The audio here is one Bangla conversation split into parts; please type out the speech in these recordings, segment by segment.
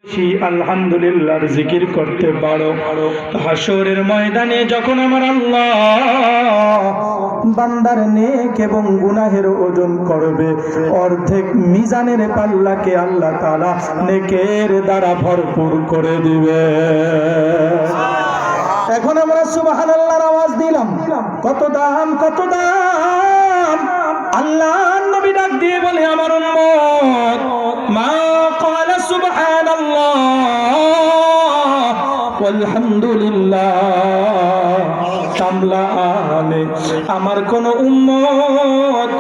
আলহামদুলিল্লাহর জিকির করতে পারো, হাসরের ময়দানে যখন আমার আল্লাহ বান্দার নেক এবং গুনাহের ওজন করবে, অর্ধেক মিজানের পাল্লাকে আল্লাহ তাআলা নেকের দ্বারা ভরপুর করে দিবে। এখন আমরা সুবহানাল্লাহর আওয়াজ দিলাম, কত দাম, কত দাম। আল্লাহ নবী ডাক দিয়ে বলে, আমার উম্মত মা ক্বালা সুবহানাল্লাহ আলহামদুলিল্লাহ তামলাআনে, আমার কোন উম্মত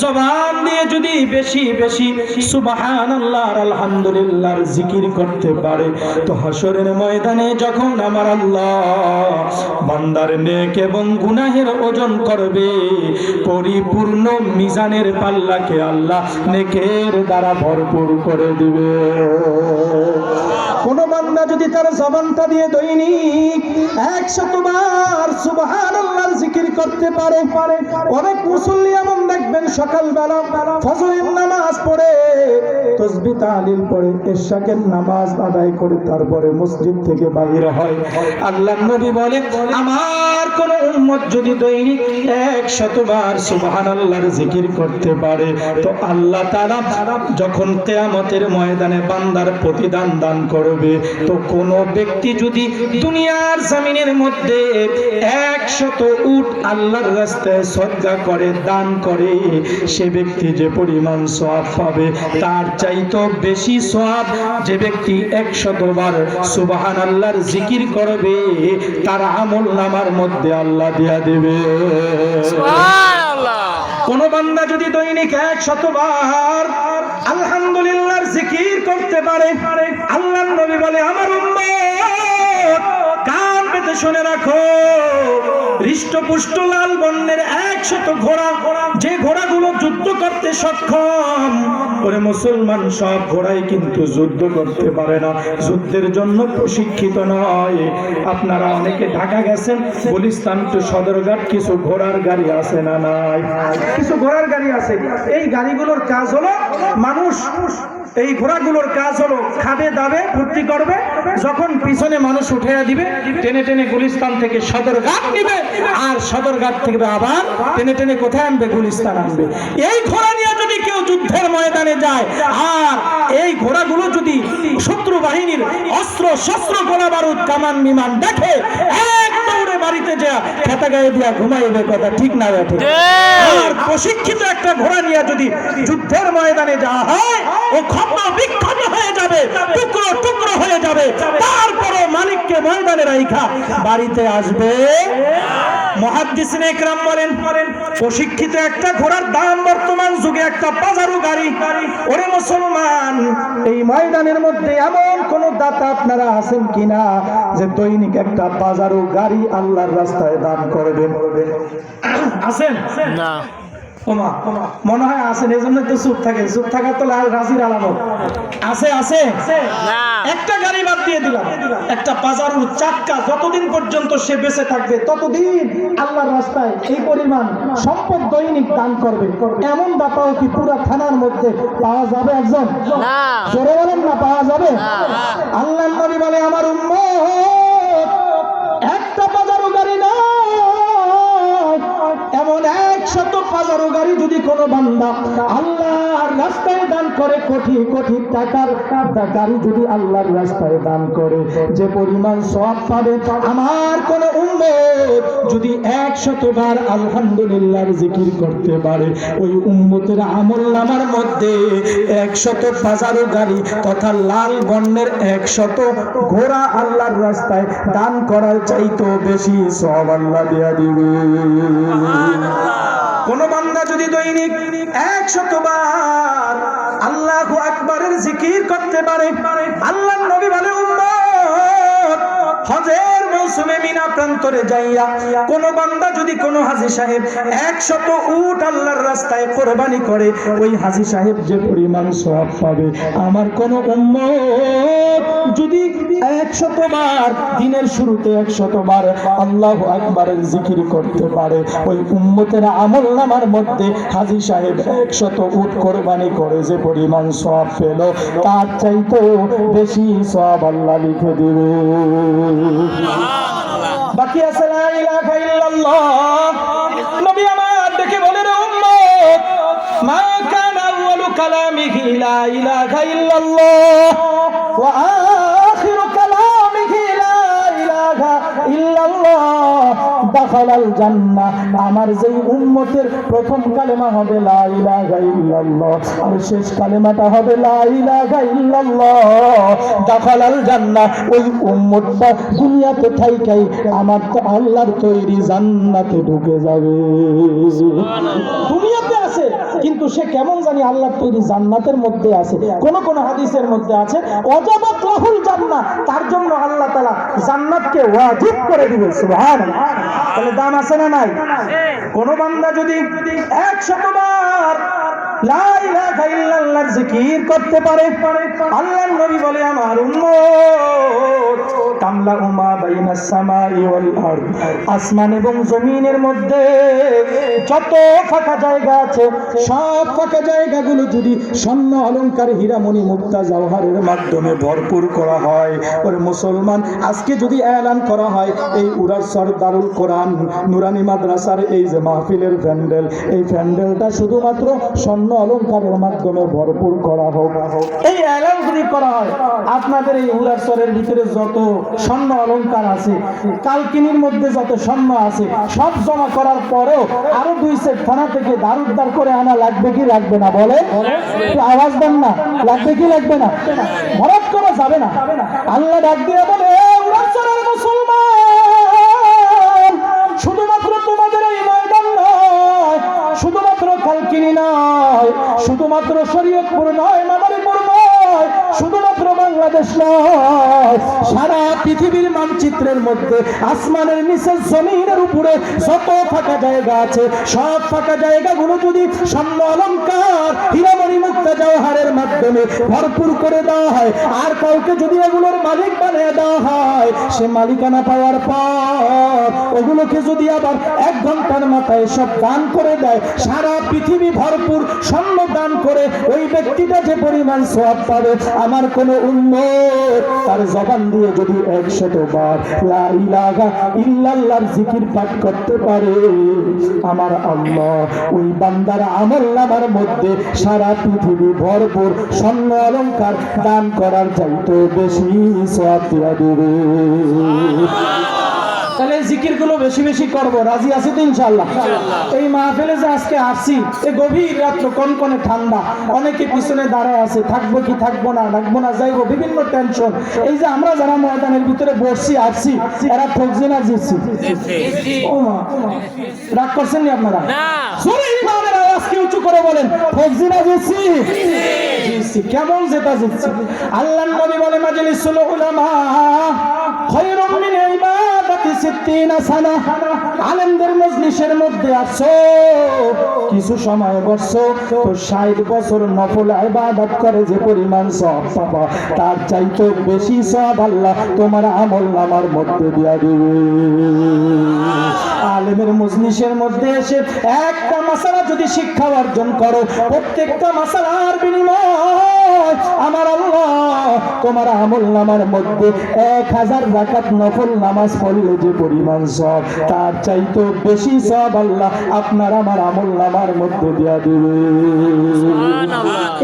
জবান দিয়ে যদি বেশি বেশি সুবহানাল্লাহ আর আলহামদুলিল্লাহর জিকির করতে পারে, তো হাসরের ময়দানে যখন আমার আল্লাহ বান্দার নেক এবং গুনাহের ওজন করবে, পরিপূর্ণ মিজানের পাল্লাকে আল্লাহ নেকের দ্বারা ভরপুর করে দিবে। কোন বান্দা যদি তার জবানটা দিয়ে দৈনিক 100 বার সুবহানাল্লাহর জিকির করতে পারে, অনেক মুসল্লি এমন দেখবেন সকালবেলা ফজরের নামাজ পড়ে, তাসবিহ তাহলিল পড়ে, ইশাকের নামাজ আদায় করে তারপরে মসজিদ থেকে বাইরে হয়। আল্লাহর নবী বলে, আমার কোন উম্মত যদি দৈনিক 100 বার সুবহানাল্লাহর জিকির করতে পারে, তো আল্লাহ তাআলা যখন কিয়ামতের ময়দানে বান্দার প্রতিদান দান করবে, তো কোন ব্যক্তি যদি দুনিয়ার জমিনের মধ্যে 100 উট আল্লাহর রাস্তায় সদকা করে, দান করে, সে ব্যক্তি যে পরিমাণ সওয়াব পাবে, তার চাইতে বেশি সওয়াব যে ব্যক্তি 100 বার সুবহানাল্লাহর জিকির করবে, তার আমলনামার মধ্যে আল্লাহ দিয়া দেবে। সুবহানাল্লাহ। কোন বান্দা যদি দৈনিক 100 বার আলহামদুলিল্লাহর জিকির করতে পারে, আল্লাহর নবী বলে, আমার উম্মত কান পেতে শুনে রাখো, হৃষ্টপুষ্ট লাল বর্ণের 100 ঘোড়া, যে ঘোড়াগুলো যুদ্ধ করতে সক্ষম, ওরে মুসলমান সব ঘোড়াই কিন্তু যুদ্ধ করতে পারে না, যুদ্ধের জন্য প্রশিক্ষিত নয়। আপনারা অনেকে ঢাকা গেছেন, গুলিস্তান টু সদরঘাট কিছু ঘোড়ার গাড়ি আছে না নাই? কিছু ঘোড়ার গাড়ি আছে। এই গাড়িগুলোর কাজ হলো, মানুষ এই ঘোড়াগুলোর কাজ হলো খাদে দাবে ভর্তি করবে, যখন পিছনে মানুষ উঠে দিবে, টেনে টেনে গুলিস্তান থেকে সদরঘাট নিবে, আর সদরঘাট থেকে আবার টেনে টেনে কোথায় আনবে? গুলিস্তান আনবে। এই ঘোড়া নিয়ে যদি কেউ যুদ্ধের ময়দানে যায়, আর এই ঘোড়াগুলো যদি শত্রু বাহিনীর অস্ত্র শস্ত্র গোলা বারুদ কামান বিমান দেখে, এক দৌড়ে বাড়িতে যা খেতা গায়ে দিয়া ঘুমাইবে, কথা ঠিক না বেঠে? আর প্রশিক্ষিত একটা ঘোড়া নিয়ে যদি যুদ্ধের ময়দানে যাওয়া হয়, ও খন্ড বিক্ষত হয়ে যাবে, টুকরো টুকরো হয়ে যাবে, তারপরও মালিককে ময়দানে রাইখা বাড়িতে আসবে। মুহাদ্দিসিনে ইকরাম বলেন, প্রশিক্ষিত একটা ঘোড়ার দাম বর্তমান যুগে একটা বাজারু গাড়ি। ওরে মুসলমান, এই ময়দানের মধ্যে এমন কোন দাতা আপনারা আছেন কিনা যে দৈনিক একটা বাজারু গাড়ি আল্লাহর রাস্তায় দান করবেন? আছেন না? মনে হয় আছেন, এই জন্য তো চুপ থাকে। চুপ থাকা তো রাজির আলামত। আছে আছে একটা গাড়ি বাদ দিয়ে দিলাম, একটা বাজারুর চাক্কা যতদিন পর্যন্ত সে বেঁচে থাকবে, ততদিন আল্লাহর রাস্তায় এই পরিমাণ সম্পদ দৈনিক দান করবে। এমন দাতাও কি পুরা থানার মধ্যে পাওয়া যাবে? একজন জোরে বলেন না, পাওয়া যাবে? আল্লাহর নবী বলে, আমার উম্মত একটা বাজারু গাড়ি না, এমন 100 বাজারু গাড়ি যদি কোনো বান্দা আল্লাহর রাস্তায় দান করে, কোটি কোটি টাকার গাড়ি যদি আল্লাহর রাস্তায় দান করে, যে পরিমাণ সওয়াব পাবে, আমার কোন উম্মত যদি 100 বার আলহামদুলিল্লাহর জিকির করতে পারে, ওই উম্মতের আমলনামার মধ্যে 100 বাজারু গাড়ি তথা লাল বর্ণের 100 ঘোড়া আল্লাহর রাস্তায় দান করার চাইতো বেশি সওয়াব আল্লাহ দিয়া দিবে। কোন বান্দা যদি দৈনিক 100 বার আল্লাহু আকবারের জিকির করতে পারে, আল্লাহর নবী বলে, উম্মত হজের মৌসুমে মিনা প্রান্তরে যাইয়া কোন বান্দা যদি কোন হাজী সাহেব 100 উট আল্লাহর রাস্তায় কোরবানি করে, ওই হাজী সাহেব যে পরিমাণ সওয়াব পাবে, আমার কোন উম্মত যদি 100 বার, দিনের শুরুতে 100 বার আল্লাহু আকবারের জিকির করতে পারে, ওই উম্মতের আমলনামার মধ্যে হাজী সাহেব 100 উট কোরবানি করে যে পরিমাণ সওয়াব পেল, তার চাইতে বেশি সওয়াব আল্লাহ লিখে দিবে। বাকি আছে লা ইলাহা ইল্লাল্লাহ। নবী আমার ডেকে বলেন, উম্মত, মা কানা আউয়ালু কালামিহি লা ইলাহা ইল্লাল্লাহ ওয়া আখিরু কালামিহি লা ইলাহা ইল্লাল্লাহ দাখালাল জান্নাহ। আমার যেই উম্মতের প্রথম কালেমা হবে লা ইলাহা ইল্লাল্লাহ আর শেষ কালেমাটা হবে লা ইলাহা ইল্লাল্লাহ দাখালাল জান্নাহ, ওই উম্মতটা দুনিয়াতে থাইকাই আমার তো আল্লাহর তৈরি জান্নাতে ঢুকে যাবে। দুনিয়াতে আছে কিন্তু সে কেমন জানি আল্লাহর তৈরি জান্নাতের মধ্যে আছে। কোন কোন হাদিসের মধ্যে আছে ওয়াজাবাত লাহুল জান্নাহ, তার জন্য আল্লাহ তাআলা জান্নাতকে ওয়াজিব করে দিবেন। সুবহানাল্লাহ। তাহলে দাম আছে না নাই? কোন বান্দা যদি 100 বার লা ইলাহা ইল্লাল্লাহর জিকির করতে পারে, আল্লাহর নবী বলে আমার উম্মত কামলা উমা বাইনাস সামাই ওয়াল আরদ, আসমান এবং জমিনের মধ্যে যত ফাঁকা জায়গা আছে সব ফাঁকা জায়গাগুলো যদি স্বর্ণ অলংকার হীরামণি মুক্তা জওহরের মাধ্যমে ভরপুর করা হয়, ওরে মুসলমান আজকে যদি এলান করা হয় এই উরারসর দারুল কোরআন নুরানি মাদ্রাসার এই যে মাহফিলের প্যান্ডেল, এই প্যান্ডেলটা শুধুমাত্র স্বর্ণ অলংকারের মাধ্যমে ভরপুর করা হোক, এই এলান যদি করা হয় আপনাদের এই উরারসরের ভিতরে যত স্বর্ণ অলংকার আছে, কালকিনির মধ্যে যত স্বর্ণ আছে সব জমা করার পরেও আরো 2 সেট থানা থেকে দারুদ্দার করে আনা লাগবে কি লাগবে না? বলে আওয়াজ দেন না, লাগবে কি লাগবে না? ভরত করা যাবে না। আল্লাহ ডাক দিয়ে বলে, উরারসরের মুসলমান শুধুমাত্র তোমাদের এই ময়দান নয়, শুধুমাত্র কালকিনি নয়, শুধুমাত্র শরীয়তপুর নয়, মাদারীপুর নয়, শুধুমাত্র বাংলাদেশ নয়, সারা পৃথিবীর মানচিত্রের মধ্যে আসমানের নিচে জমিনের উপরে যত ফাঁকা জায়গা আছে সব ফাঁকা জায়গাগুলো যদি স্বর্ণ অলংকার হীরামণি মুক্তা জওহরের মাধ্যমে ভরপুর করে দেওয়া হয় আর কাউকে যদি এগুলোর মালিক বানিয়ে দেওয়া হয়, সে মালিকানা পাওয়ার পর ওগুলোকে যদি আবার 1 ঘন্টার মাথায় সব দান করে দেয়, সারা পৃথিবী ভরপুর স্বর্ণ দান করে ওই ব্যক্তিটা যে পরিমাণ সওয়াব পাবে, আমার কোন উম্মত তার জবান দিয়ে যদি 100 বার লা ইলাহা ইল্লাল্লাহর জিকির পাঠ করতে পারে, আমার আল্লাহ ওই বান্দার আমলনামার মধ্যে সারা পৃথিবী ভরপুর স্বর্ণ অলংকার দান করার চাইতে বেশি সওয়াব দিয়া দিবে। তাহলে জিকির গুলো বেশি বেশি করবো, রাজি আছি তো ইনশাআল্লাহ? এই মাহফিলে যে আজকে আসছি, এই গভীর রাত্র কনকনে ঠান্ডা, অনেকে পিছনে দাঁড়ায় আছে, থাকবো কি থাকবো না, রাখবো না যাইবো, বিভিন্ন টেনশন। এই যে আমরা যারা ময়দানের ভিতরে বসছি আসছি, এরা ঠকছে না জিতছি? ও মা, রাগ করছেন নি আপনারা? জোরে ইমানের আওয়াজকে উঁচু করে বলেন, ঠকছি না জিতছি? জিতছি। কেমন জেতা জিতছি? আল্লাহর নবী বলে মাজলিসুল উলামা খায়রুম মিন ইবাদাতি 60 সানা। আলেমদের মজলিসের মধ্যে আসো, কিছু সময় বসছো তো 60 বছর নফল ইবাদত করে যে পরিমাণ সওয়াব পাবা, তার চাইতে বেশি সওয়াব আল্লাহ তোমার আমলনামার মধ্যে দিয়া দিবে। আলেমের মজলিসের মধ্যে এসে একটা মাসালা যদি শিক্ষা অর্জন করো, প্রত্যেকটা মাসালার বিনিময় আমার আল্লাহ তোমার আমলনামার মধ্যে 1000 রাকাত নফল নামাজ পড়লে যে পরিমাণ সওয়াব, তার চাইতে বেশি সওয়াব আল্লাহ আপনার আমার আমলনামার মধ্যে দিয়া দিবে।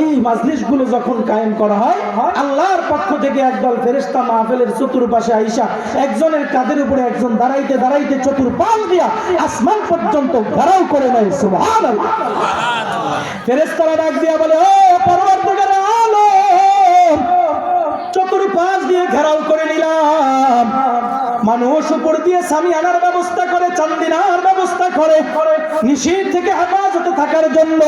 এই মাজলিসগুলো যখন কায়েম করা হয়, আল্লাহর পক্ষ থেকে একদল ফেরেশতা মাহফিলের চতুর্পাশে আইসা একজনের কাঁধের উপরে একজন দাঁড়াইতে দাঁড়াইতে চতুর্পাশ দিয়া আসমান পর্যন্ত ঘেরাও করে নেয়। সুবহানাল্লাহ। ফেরেশতারা ডাক দিয়া বলে, ও পরওয়ারদিগার আলম, চতুর্পাশ দিয়ে ঘেরাও করে নিলাম, মানুষ উপর দিয়ে সামিয়ানার ব্যবস্থা করে, চান্দিনার ব্যবস্থা করে, নিষেধ থেকে হেফাজত হেফাজতে থাকার জন্য,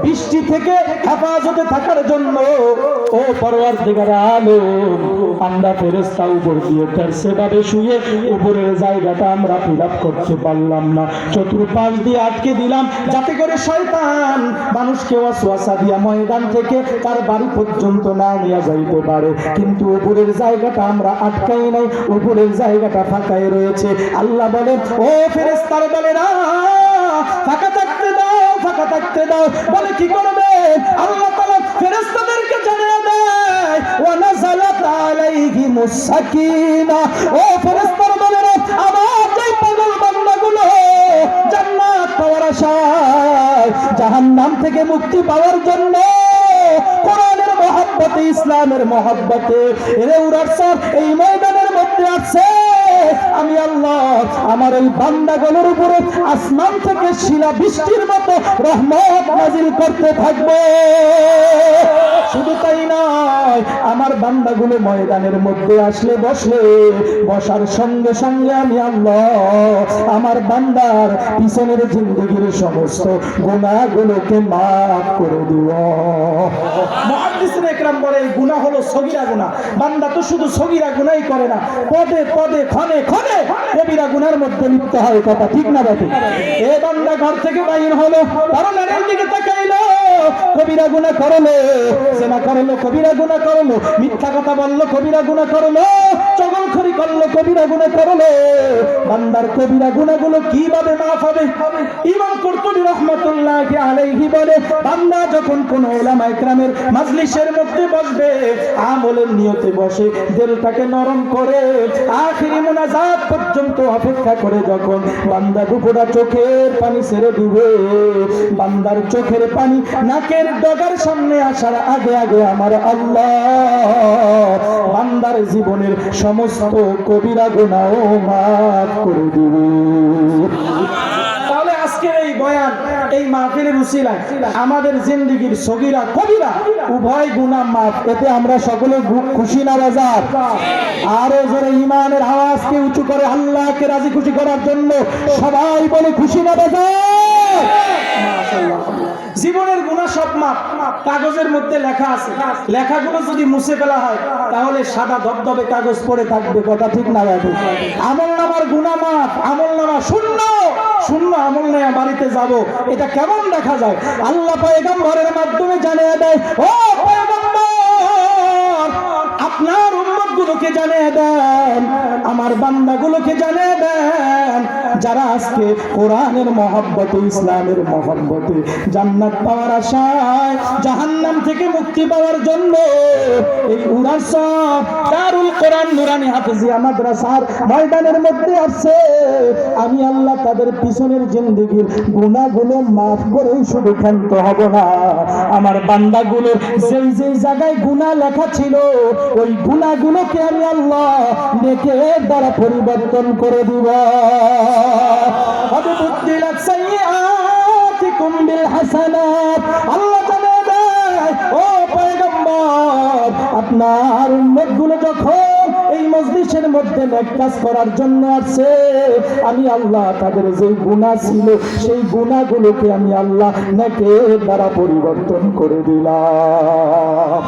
বৃষ্টি থেকে হেফাজতে থাকার জন্য ও পরওয়ারদিগার আলম আমরা ফেরেশতা উপর দিয়ে সেভাবে শুয়ে উপরের জায়গাটা আমরা ফিল আপ করতে পারলাম না, চতুর্পাশ দিয়ে আটকে দিলাম যাতে করে শয়তান মানুষকে ওয়াসওয়াসা দিয়া ময়দান থেকে তার বাড়ি পর্যন্ত না নিয়ে যাইতে পারে। কিন্তু উপরের জায়গাটা আমরা আটকাই নাই, উপরের জায়গাটা ফাঁকাই রয়েছে। আল্লাহ বলে ও ফেরেশতার দলেরা ফাঁকা থাকতে দাও, ফাঁকা থাকতে দাও। বলে কি করবে? আল্লাহ তাআলা ফেরেশতাদেরকে জানিয়ে দেয় ওয়া নাযালাত আলাইহিমুস সাকিনা। ও ফেরেশতার দলেরা আমার যেই পাগল বান্দাগুলো জান্নাত পাওয়ার আশায় জাহান্নাম থেকে মুক্তি পাওয়ার জন্য কোরআনের মহব্বতে, ইসলামের মহব্বতে এরে উড়ার এই ময়দানের মধ্যে আছে, আমি আল্লাহ আমার এই বান্দাগুলোর উপরে আসমান থেকে শিলা বৃষ্টির মতো রহমত নাজিল করতে থাকবো। শুধু তাই নয়, আমার বান্দাগুলো ময়দানের মধ্যে আসলে বসলে বসার সঙ্গে সঙ্গে আমি আল্লাহ আমার বান্দার পিছনের জিন্দেগির সমস্ত গুনাহগুলোকে মাফ করে দিব। মুহাদ্দিসিন একরাম বলে এই গুনাহ হলো সগীরা গুনাহ। বান্দা তো শুধু সগীরা গুনাহই করে না, পদে পদে ক্ষণে ক্ষণে কবিরা গুনার মধ্যে লিপ্ত হয়। কথা ঠিক না বাকি? এ বান্দা ঘর থেকে বাইর হলো, পরনারীর দিকে তাকাইলো, কবিরা গুনাহ করলো, জিনা করলো, কবিরা গুনাহ করলো, মিথ্যা কথা বললো, কবিরা গুনাহ করলো, চগলখড়ি করলো, কবিরা গুনাহ করলো। বান্দার কবিরা গুনাহগুলো কিভাবে মাফ হবে? ইমাম কুরতুবী রাহমাতুল্লাহি আলাইহি বলে বান্দা যখন কোন উলামা ইকরামের মাজলিসের মধ্যে বসবে, আমলের নিয়তে বসে, দিলটাকে নরম করে আখিরি মুনাজাত পর্যন্ত অপেক্ষা করে যখন বান্দা দুপুরা চোখের পানি ছেড়ে দিবে, বান্দার চোখের পানি নাকের ডগার সামনে আসার আগে আগে আমার আল্লাহ বান্দার জীবনের সমস্ত কবিরা গুনাহ মাফ করে দিবে। তাহলে আজকের এই বয়ান, এই মাহফিলের উসিলায় আমাদের জিন্দেগির সগীরা কবিরা উভয় গুনাহ মাফ। এতে আমরা সকলে খুশি না বাজার? আরো জোরে ইমানের আওয়াজকে উঁচু করে আল্লাহকে রাজি খুশি করার জন্য সবাই বলে খুশি না বাজার? মাশাআল্লাহ। জীবনের গুনাহ সব মাফ, কাগজের মধ্যে লেখা আছে, লেখাগুলো যদি মুছে ফেলা হয় তাহলে সাদা ধবধবে কাগজ পড়ে থাকবে। কথা ঠিক না বাকি? আমলনামার গুনাহ মাফ, আমলনামা শূন্য, শূন্য আমলনামা বাড়িতে যাব, এটা কেমন দেখা যায়? আল্লাহ পয়গম্বরের মাধ্যমে জানিয়ে দেয়, ও পয়গম্বর আপনার উম্মতগুলোকে জানিয়ে দেন, আমার বান্দাগুলোকে জানিয়ে দেন যারা আজকে কোরআনের মহব্বতে, ইসলামের মহব্বতে জান্নাত পাওয়ার আশায় জাহান্নাম থেকে মুক্তি পাওয়ার জন্য এই উরাসব দারুল কোরআন নুরানি হাফেজিয়া মাদ্রাসার ময়দানের মধ্যে আছে, আমি আল্লাহ তাদের পিছনের জিন্দেগির গুনাহগুলো মাফ করেই শুধু ক্ষান্ত হব না, আমার বান্দাগুলোর যেই যেই জায়গায় গুনাহ লেখা ছিল ওই গুনাহগুলোকে আমি আল্লাহ নেকের দ্বারা পরিবর্তন করে দিব। আবুদ্দিলাত সাইয়্যাতিকুম বিল হাসানাত। আল্লাহ জানিয়ে দেয়, ও পয়গম্বর আপনার উম্মতগুলো যখন এই মজলিসের মধ্যে নেক কাজ করার জন্য আসছে, আমি আল্লাহ তাদের যেই গুনাহ ছিল সেই গুনাহগুলোকে আমি আল্লাহ নেকের দ্বারা পরিবর্তন করে দিলাম।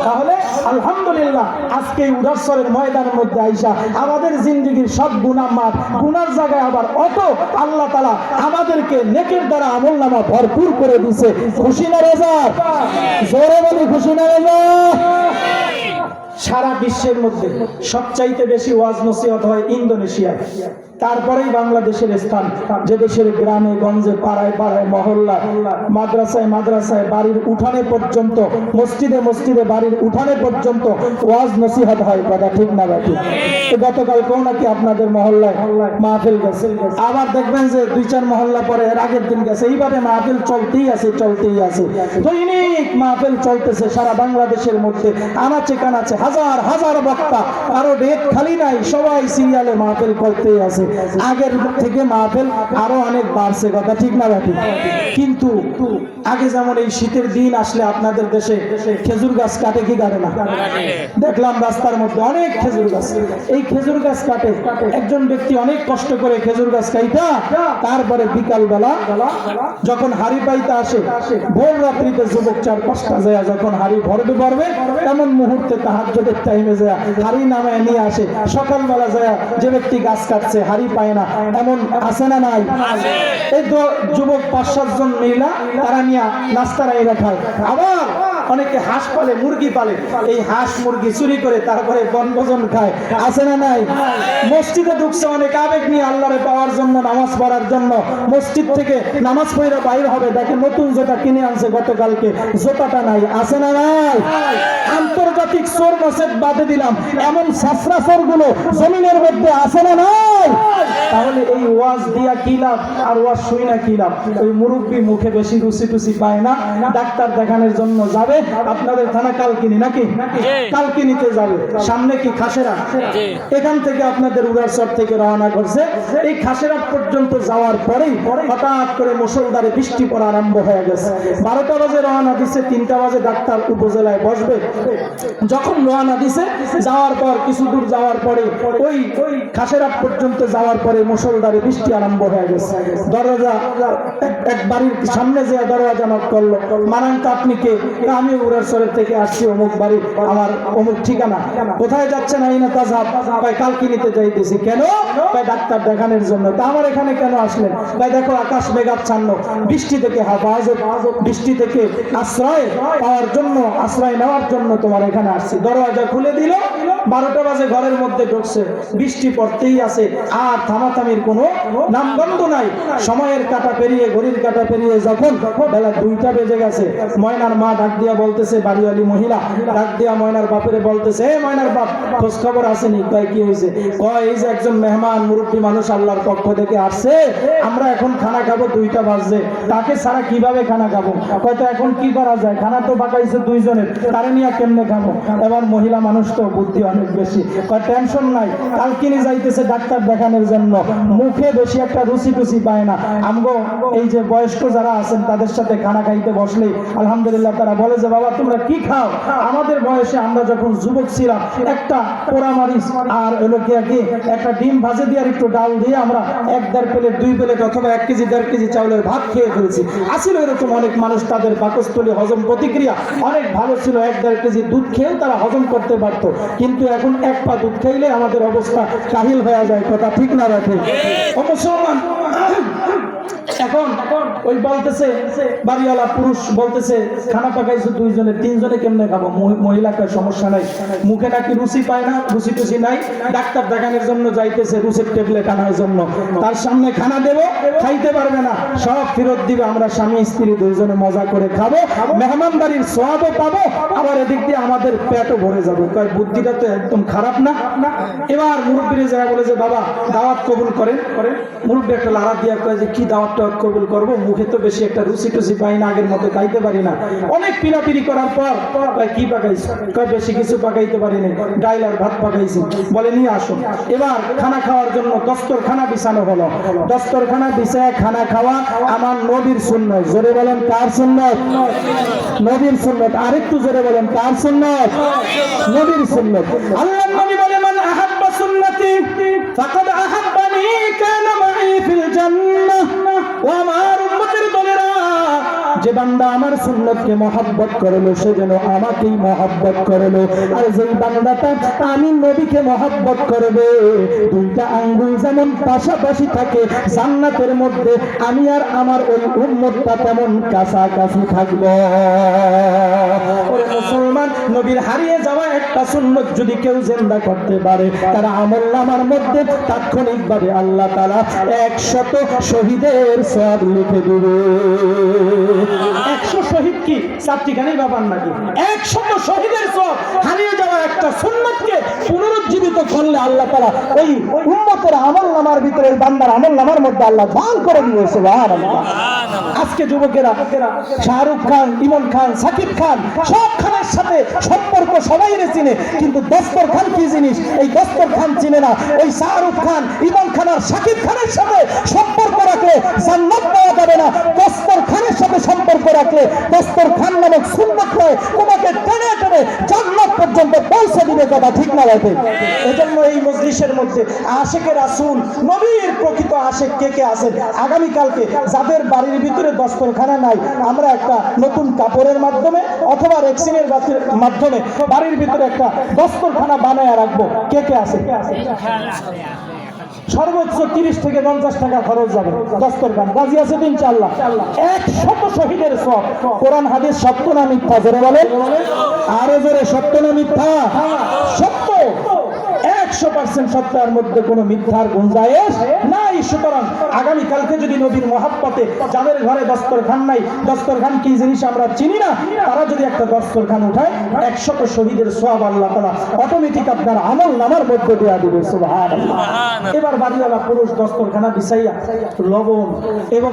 তাহলে আলহামদুলিল্লাহ আজকে উদাসরের ময়দানের মধ্যে আইসা আমাদের জিন্দেগির সব গুনাহ মাফ, গুনার জায়গায় আবার অত আল্লাহ তাআলা আমাদেরকে নেকের দ্বারা আমলনামা ভরপুর করে দিয়েছে। খুশি না রাজা? জোরে বলি খুশি না রাজা? সারা বিশ্বের মধ্যে সবচাইতে বেশি ওয়াজ নসিহত হয় ইন্দোনেশিয়ায়, তারপরেই বাংলাদেশের স্থান। যে দেশের গ্রামে গঞ্জে, পাড়ায় পাড়ায়, মহল্লা, মাদ্রাসায় মাদ্রাসায়, বাড়ির উঠানে পর্যন্ত, মসজিদে মসজিদে, বাড়ির উঠানে পর্যন্ত ওয়াজ নসিহত হয়। কথা ঠিক না বাকি? গতকাল কেউ নাকি আপনাদের মহল্লায় মাহফিল গেছে, আবার দেখবেন যে 2-4 মহল্লা পরে এর আগের দিন গেছে। এইভাবে মাহফিল চলতেই আছে, চলতেই আছে, দৈনিক মাহফিল চলতেছে সারা বাংলাদেশের মধ্যে, আনাচে কানাচে হাজার হাজার বক্তা, কারো ডেট খালি নাই, সবাই সিরিয়ালে মাহফিল করতেই আছে। আগের থেকে মাহফিল আরো অনেক বাড়ছে, কথা ঠিক না বাকি? কিন্তু আগে যেমন এই শীতের দিন আসলে আপনাদের দেশে খেজুর গাছ কাটে কি কাটে না? দেখলাম রাস্তার মধ্যে অনেক খেজুর গাছ। এই খেজুর গাছ কাটে একজন ব্যক্তি অনেক কষ্ট করে খেজুর গাছ কাইটা তারপরে বিকাল বেলা যখন হাড়ি পাইতে আসে, ভোর রাত্রিতে যুবক 4-5টা যায় যখন হাড়ি ভরবে তেমন মুহূর্তে তাহাজ্জুদের টাইমে যায় হাড়ি নামায় নিয়ে আসে। সকালবেলা যায় যে ব্যক্তি গাছ কাটছে হাড়ি পায় না, এমন আছে না নাই? এই যুবক 5-7 জন মহিলা তারা নিয়ে নাস্তার আইরা খায়। আবার অনেকে হাঁস পালে, মুরগি পালে, এই হাঁস মুরগি চুরি করে তারপরে বনভোজন খায়, আছে না নাই? মসজিদে ঢুকছে অনেক আবেগ নিয়ে আল্লাহরে পাওয়ার জন্য, নামাজ পড়ার জন্য। মসজিদ থেকে নামাজ পড়ে বাইর হবে, দেখে নতুন জুতা কিনে আনছে গতকালকে, জুতাটা নাই, আছে না নাই? আন্তর্জাতিক চোর মাসেদ বাদে দিলাম, এমন সাসরা চোর গুলো জমিনের মধ্যে আছে না নাই? তাহলে এই ওয়াজ দিয়া কি লাভ আর ওয়াজ শুই না কি লাভ? ওই মুরব্বী মুখে বেশি রুচি টুচি পায় না, ডাক্তার দেখানোর জন্য যাবে আপনাদের থানা কালকিনি, নাকি কালকিনিতে যাবে, সামনে কি খাসেরা, এখান থেকে আপনাদের উড়ারচর থেকে রওনা করছে। এই খাসেরা পর্যন্ত যাওয়ার পরেই হঠাৎ করে মুষলধারে বৃষ্টি পড়া আরম্ভ হয়ে গেছে। 12টা বাজে রওনা দিছে, 3টা বাজে ডাক্তার উপজেলায় বসবে। যখন রওনা দিছে যাওয়ার পর কিছু দূর যাওয়ার পরে ওই খাসেরা পর্যন্ত যাওয়ার পরে মুষলধারে বৃষ্টি আরম্ভ হয়ে গেছে। দরজা এক বাড়ির সামনে যে দরজা নক করলো, মানাঙ্কা আপনি কে? আমি উড়ারচরের থেকে আসছি, অমুক বাড়ি, আমার অমুক ঠিকানা। কোথায় যাচ্ছেন? আইনা তাজাব। ভাই কালকিনিতে যাইতেছি। কেন? ভাই ডাক্তার দেখানোর জন্য। তা আমার এখানে কেন আসলেন? ভাই দেখো আকাশ মেঘাচ্ছন্ন, বৃষ্টি থেকে হেফাজত, বৃষ্টি থেকে আশ্রয় পাওয়ার জন্য, আশ্রয় নেওয়ার জন্য তোমার এখানে আসছি। দরজা খুলে দিল, 12টা বাজে ঘরের মধ্যে ঢুকছে, বৃষ্টি পড়তেই আছে, আর থামাথামির কোনো নামগন্ধ নাই। সময়ের কাঁটা পেরিয়ে, ঘড়ির কাঁটা পেরিয়ে যখন বেলা 2টা বেজে গেছে, ময়নার মা ডাক দিয়া বলতেছে, বাড়িওয়ালি মহিলা ডাক দিয়া ময়নার বাপেরে বলতেছে, এ ময়নার বাপ, খোঁজ খবর আসেনি? কয় কি হয়েছে? কয় এই যে একজন মেহমান মুরব্বী মানুষ আল্লাহর পক্ষ থেকে আসছে, আমরা এখন খানা খাবো, 2টা বাজছে, তাকে ছাড়া কিভাবে খানা খাবো? কয়তো এখন কি করা যায়, খানা তো বাঁকাইছে 2 জনের, তারে নিয়ে কেমনে খাবো? এবার মহিলা মানুষ তো বুদ্ধি অনেক বেশি, কয় টেনশন নাই, কালকিনি যাইতেছে ডাক্তার দেখানোর জন্য, মুখে বেশি একটা রুচি টুচি পায় না। আমগো এই যে বয়স্ক যারা আছেন তাদের সাথে খানা খাইতে বসলেই আলহামদুলিল্লাহ তারা বলে যে বাবা তোমরা কি খাও? আমাদের বয়সে আমরা যখন যুবক ছিলাম একটা পোড়ামারিচ আর এলো কি একটা ডিম ভাজে দিয়ে আর একটু ডাল দিয়ে আমরা 1-1.5 প্লেট 2 প্লেট অথবা 1 কেজি 1.5 কেজি চাউলের ভাত খেয়ে ফেলেছি। আসলে এরকম অনেক মানুষ, তাদের পাকস্থলী হজম প্রতিক্রিয়া অনেক ভালো ছিল, 1-1.5 কেজি দুধ খেয়েও তারা হজম করতে পারত। কিন্তু এখন 1 পা দুধ খাইলে আমাদের অবস্থা কাহিল হয়ে যায়, কথা ঠিক না রাখে? ও মুসলমান, এখন ওই বলতেছে বাড়িওয়ালা পুরুষ বলতেছে খানা পাকাইছো 2 জনে, 3 জনে কেমনে খাবো? মহিলাকে সমস্যা নাই, মুখে নাকি রুচি পায় না, রুচি টুচি নাই, ডাক্তার দেখানোর জন্য যাইতেছে রুচির ট্যাবলেট আনার জন্য। তার সামনে খানা দেবো, খাইতে পারবে না, সব ফেরত দিবে। আমরা স্বামী স্ত্রী 2 জনে মজা করে খাবো, মেহমানদারির সওয়াবও পাবো, আবার এদিক দিয়ে আমাদের পেটও ভরে যাবে। কয় বুদ্ধিটা তো একদম খারাপ না? এবার মুরব্বীরা যারা বলে যে বাবা দাওয়াত কবুল করেন, মুরব্বী একটা লাড়া দিয়া কয় যে কি দাওয়াতটা কবুল করবো, মুখে তো বেশি একটা রুচি টুচি পাই না, আগের মতো খাইতে পারি না। অনেক পিড়াপিড়ি করার পর কি পাকাইছি? কয় বেশি কিছু পাকাইতে পারি না, ডাইল আর ভাত পাকাইছি। বলে নিয়ে আসো। এবার খানা খাওয়ার জন্য দস্তরখানা বিছানো হলো। দস্তরখানা বিছায় খানা খাওয়া আমার নবীর সুন্নাত। জোরে বলেন কার সুন্নাত? নবীর সুন্নাত। আরেকটু জোরে বলেন কার সুন্নাত? নবীর সুন্নাত। আল্লাহর নবী বলে মান আহাব্বা সুন্নতি ফাকাদ আহাব্বানি কানা মাই ফিল জান্নাহ। ও আমার উম্মতের দলেরা, যে বান্দা আমার সুন্নতকে মহব্বত করলো সে যেন আমাকেই মহব্বত করলো, আর যেই বান্দাটা আমি নবীকে মহব্বত করবে, 2টা আঙ্গুল যেমন পাশাপাশি থাকে জান্নাতের মধ্যে, আমি আর আমার ওই উম্মতটা তেমন কাছাকাছি থাকবো। ওরে মুসলমান, নবীর হারিয়ে যাওয়া একটা সুন্নত যদি কেউ জিন্দা করতে পারে, তার আমলনামার মধ্যে তাৎক্ষণিকভাবে আল্লাহ তাআলা 100 শহীদের সওয়াব লিখে দিবে। 100 শহীদ কি 4টিখানি ব্যাপার নাকি? 100 শহীদের সওয়াব। হারিয়ে যাওয়া একটা সুন্নতকে পুনরুজ্জীবিত পছন্দ করলে আল্লাহ তাআলা ওই উম্মতের আমলনামার ভিতরে ওই বান্দার আমলনামার মধ্যে আল্লাহ দান করে দিয়ে সুবহানাল্লাহ। আজকে যুবকেরা শাহরুখ খান, ইমন খান, সাকিব খান সব খানের সাথে সম্পর্ক সবাই চিনে, কিন্তু দস্তরখান কি জিনিস এই দস্তরখান চিনে না। ওই শাহরুখ খান, ইমন খান আর সাকিব খানের সাথে সম্পর্ক রাখলে জান্নাত পাওয়া যাবে না। দস্তরখানের সাথে সম্পর্ক রাখলে দস্তরখান নামক সুন্নাত নয়, তোমাকে টেনে টেনে জান্নাত পর্যন্ত পৌঁছে দিবে, কথা ঠিক না রাখে। এজন্য এই মজলিসের মধ্যে আশিকে রাসূল নবীর প্রকৃত আশিক কে কে আছেন, আগামীকালকে যাদের বাড়ির ভিতরে দস্তরখানা নাই, আমরা একটা নতুন কাপড়ের মাধ্যমে অথবা রেক্সিনের মাধ্যমে বাড়ির ভিতরে একটা দস্তরখানা বানায় রাখবো। কে কে আছে? সর্বোচ্চ 30 থেকে 50 টাকা খরচ যাবে। দস্তরখান রাজি আছে তো ইনশাআল্লাহ? 100 শহীদের সওয়াব। কোরআন হাদিস সত্য না মিথ্যা জোরে বলেন, আরো জোরে, সত্য না মিথ্যা? সত্য, 100% সত্যের মধ্যে কোনো মিথ্যার গুঞ্জাইশ নাই। সুতরাং আগামীকালকে যদি নবীর মহাব্বতে যাদের ঘরে দস্তরখান নাই, দস্তরখান কি জিনিস আমরা চিনি না, তারা যদি একটা দস্তরখান উঠায় 100 শহীদের সওয়াব আল্লাহ তাআলা অটোমেটিক আপনার আমলনামার মধ্যে দেয়া দিবে সুবহানাল্লাহ। এবার বাড়িওয়ালা পুরুষ দস্তরখানা বিছাইয়া লবণ এবং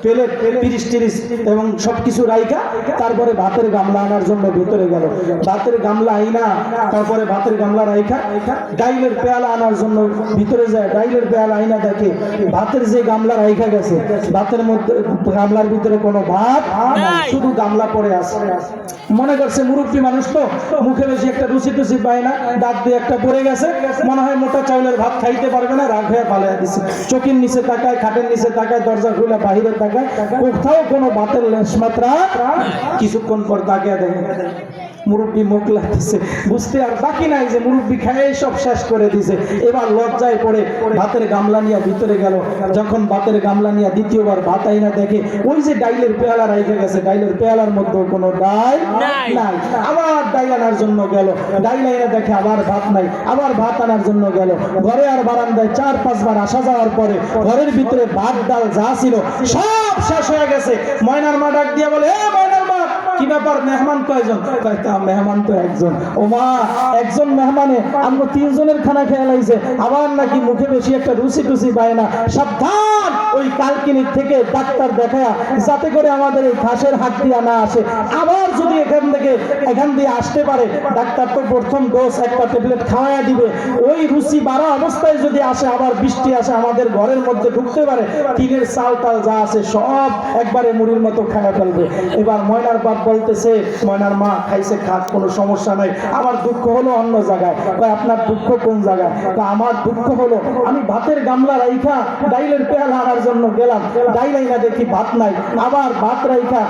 প্লেট 30 এবং সবকিছু রাইখা তারপরে ভাতের গামলা আনার জন্য ভিতরে গেল। ভাতের গামলা আইনা তারপরে ভাতের গামলা রাইখা ডাইলের পেয়ালা আনার জন্য ভিতরে যায়। ডাইলের পেয়ালা আইনা দেখে ভাতের যে গামলা রাইখা গেছে, ভাতের মধ্যে গামলার ভিতরে কোনো ভাত শুধু গামলা পড়ে আছে। মনে করছে মুরব্বী মানুষ তো মুখে বেশি একটা রুচি টুচি পায় না, দাঁত দিয়ে একটা পড়ে গেছে, মনে হয় মোটা চাউলের ভাত খাইতে পারবে না, রাগ হয়ে পালিয়ে দিচ্ছে। চোখের নিচে তাকায়, খাটের নিচে তাকায়, দরজা খুলে বাহিরে তাকায়, কোথাও কোনো ভাতের লেশ মাত্রা। কিছুক্ষণ পর তাকিয়ে দেখে মুরব্বী মুখ লাগতেছে, বুঝতে আর বাকি নাই যে মুরব্বী খায় সব শেষ করে দিছে। এবার লজ্জায় পড়ে ভাতের গামলা নিয়ে ভিতরে গেল। যখন ভাতের গামলা নিয়ে দ্বিতীয়বার ভাত আইনা দেখে ওই যে ডাইলের পেয়ালা রাইখে গেছে, ডাইলের পেয়ালার মধ্যে কোনো ডাইল নাই। আবার ডাইল আনার জন্য গেল, ডাইল আইনা দেখে আবার ভাত নাই, আবার ভাত আনার জন্য গেল। ঘরে আর বারান্দায় 4-5 বার আসা যাওয়ার পরে ঘরের ভিতরে ভাত ডাল যা ছিল সব শেষ হয়ে গেছে। ময়নার মা ডাক দিয়ে বলে, এ ময়নার মা, কি ব্যাপার, মেহমান কয়জন? মেহমান তো একজন। ও মা, একজন মেহমানে আমরা 3 জনের খানা খেয়ে লাইছে, আবার নাকি মুখে বেশি একটা রুচি টুচি পায় না। সাবধান, ওই কালকিনির থেকে ডাক্তার দেখায়া যাতে করে আমাদের এই ঘাসের হাত দিয়ে না আসে। আবার যদি এখান দিয়ে আসতে পারে, ডাক্তার তো প্রথম ডোজ একটা ট্যাবলেট খাওয়ায়া দিবে। ওই রুচি বাড়া অবস্থায় যদি আসে, আবার বৃষ্টি আসে, আমাদের ঘরের মধ্যে ঢুকতে পারে, টিনের চাল টাল যা আছে সব একবারে মুড়ির মতো খাওয়া ফেলবে। এবার ময়নার বাপ বলতেছে, ময়নার মা খাইছে খাক, কোনো সমস্যা নাই, আমার দুঃখ হলো অন্য জায়গায়। আপনার দুঃখ কোন জায়গায়? আমার দুঃখ হলো আমি ভাতের গামলা রাইখা ডাইলের পেয়ালা আনার জন্য গেলাম, ডাইল আইনা দেখি ভাত নাই, আবার ভাত রাইখা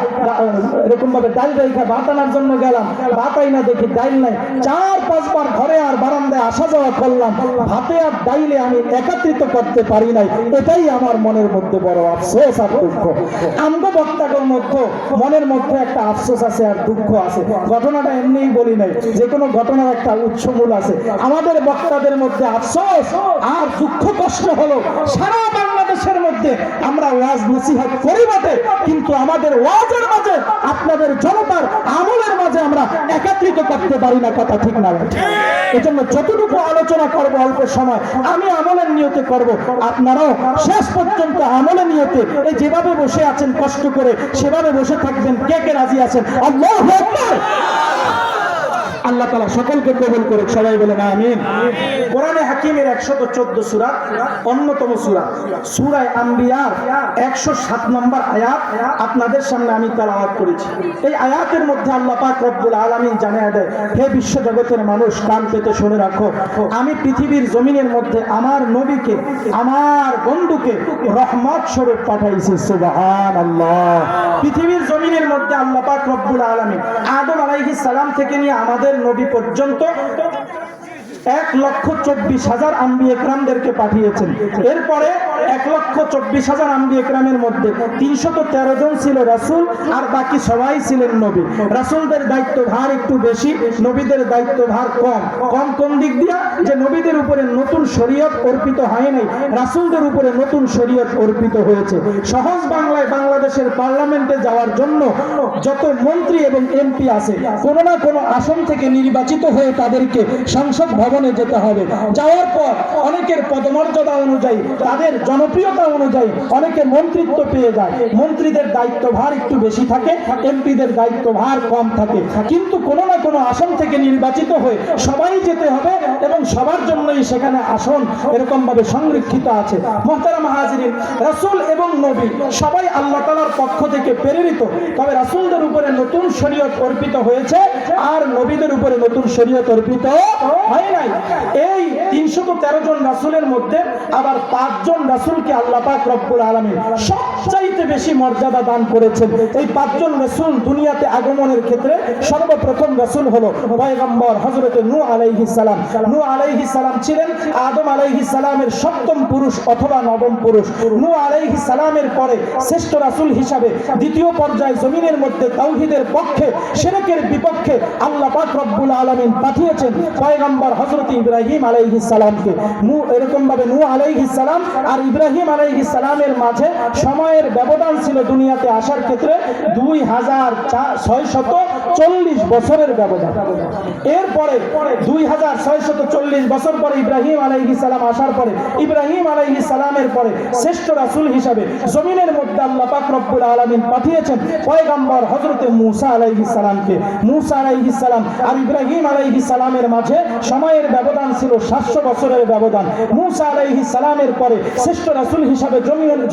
এরকম ভাবে ডাইল রাইখা ভাত আনার জন্য গেলাম, ভাত আইনা দেখি ডাইল নাই। 4-5 বার ঘরে আর বারান্দায় আসা যাওয়া করলাম, ভাতে আর ডাইলে আমি একত্রিত করতে পারি নাই। এটাই আমার মনের মধ্যে বড় আফসোস আর দুঃখ। আমগো বক্তাদের মধ্যে মনের মধ্যে একটা আফসোস আছে আর দুঃখ আছে। ঘটনাটা এমনিই বলি নাই, যে কোনো ঘটনার একটা উৎস মূল আছে। আমাদের বক্তাদের মধ্যে আফসোস আর দুঃখ কষ্ট হলো সারা বাংলাদেশের মধ্যে আমরা ওয়াজ নসিহত করি বটে, কিন্তু আমাদের ওয়াজের মাঝে আপনাদের জনতার আমলের মাঝে আমরা একত্রিত করতে পারি না, কথা ঠিক না? এজন্য যতটুকু আলোচনা করব অল্প সময় আমি আমলের নিয়তে করব, আপনারাও শেষ পর্যন্ত আমলের নিয়তে এই যেভাবে বসে আছেন কষ্ট করে সেভাবে বসে থাকবেন। কে কে রাজি আছেন? আল্লাহু আকবার। আল্লাহ তাআলা সকলকে কবুল করুক, সবাই বলেন আমিন। কোরআনে হাকিমের 114 সূরা, অন্যতম সূরা সূরা আম্বিয়ার 107 নম্বর আয়াত আপনাদের সামনে আমি তেলাওয়াত করেছি। এই আয়াতের মধ্যে আল্লাহ পাক রব্বুল আলামিন জানিয়ে দেয়, হে বিশ্ব জগতের মানুষ, কান পেতে শুনে রাখো, আমি পৃথিবীর জমিনের মধ্যে আমার নবীকে, আমার বন্ধুকে রহমত স্বরূপ পাঠাইছি। সুবহানাল্লাহ। পৃথিবীর জমিনের মধ্যে আল্লাহ পাক রব্বুল আলামিন আদম আলাইহিস সালাম থেকে নিয়ে আমাদের নবী পর্যন্ত 1,24,000 আম্বিয়া ইকরামদেরকে পাঠিয়েছেন। এরপরে 1,24,000 আম্বিয়া কেরামের মধ্যে 313 জন ছিল রাসূল, আর বাকি সবাই ছিলেন নবী। রাসূলদের দায়িত্বভার একটু বেশি, নবীদের দায়িত্বভার কম। কম কোন দিক দিয়া? যে নবীদের উপরে নতুন শরীয়ত অর্পিত হয় নাই, রাসূলদের উপরে নতুন শরীয়ত অর্পিত হয়েছে। সহজ বাংলায় বাংলাদেশের পার্লামেন্টে যাওয়ার জন্য যত মন্ত্রী এবং এমপি আছে, কোনো না কোনো আসন থেকে নির্বাচিত হয়ে তাদেরকে সংসদ ভবনে যেতে হবে। যাওয়ার পর অনেকের পদমর্যাদা অনুযায়ী, তাদের জনপ্রিয়তা অনুযায়ী অনেকে মন্ত্রিত্ব পেয়ে যায়। মন্ত্রীদের দায়িত্বভার একটু বেশি থাকে, এমপিদের দায়িত্বভার কম থাকে। কিন্তু কোনো না কোনো আসন থেকে নির্বাচিত হয়ে সবাই যেতে হবে এবং সবার জন্যই সেখানে আসন এরকম ভাবে সংরক্ষিত আছে। মুহতারাম হাজিরিন, রাসূল এবং নবী সবাই আল্লাহ তাআলার পক্ষ থেকে প্রেরিত। তবে রাসূলদের উপরে নতুন শরীয়ত অর্পিত হয়েছে, আর নবীদের উপরে নতুন শরীয়ত অর্পিত হয় নাই। এই 313 জন রাসূলের মধ্যে আবার 5 জন রাসূলকে আল্লাহ পাক রব্বুল আলামিন সবচাইতে বেশি মর্যাদা দান করেছেন। এই 5 জন রাসূল দুনিয়াতে আগমনের ক্ষেত্রে সর্বপ্রথম রাসূল হলো পয়গম্বর হযরত নূহ আলাইহিস সালাম। নূহ আলাইহিস সালাম ছিলেন আদম আলাইহিস সালামের 7ম পুরুষ অথবা 9ম পুরুষ। নূহ আলাইহিস সালামের পরে শ্রেষ্ঠ রাসূল হিসাবে দ্বিতীয় পর্যায়ে জমিনের মধ্যে তাওহীদের পক্ষে, শিরকের বিপক্ষে আল্লাহ পাক রব্বুল আলামিন পাঠিয়েছেন পয়গম্বর হযরত ইব্রাহিম আলাইহিস সালামকে। এরকম ভাবে নূহ আলাইহিস সালাম আর ইব্রাহিম আলাইহিস সালামের মাঝে সময়ের ব্যবধান ছিল দুনিয়াতে আসার ক্ষেত্রে 2640 বছরের ব্যবধান। এরপরে 2640 বছর পরে ইব্রাহিম আলাইহিস সালাম আসার পরে, ইব্রাহিম আলাইহিস সালামের পরে শ্রেষ্ঠ রাসূল হিসাবে জমিনের মধ্যে আল্লাহ পাক রব্বুল আলামিন পাঠিয়েছেন পয়গম্বর হযরত মূসা আলাইহিস সালামকে। মূসা আলাইহিস সালাম আর ইব্রাহিম আলাইহিস সালামের মাঝে সময়ের ব্যবধান ছিল 700 বছরের ব্যবধান। মূসা আলাইহিস সালামের পরে শ্রেষ্ঠ রাসূল হিসাবে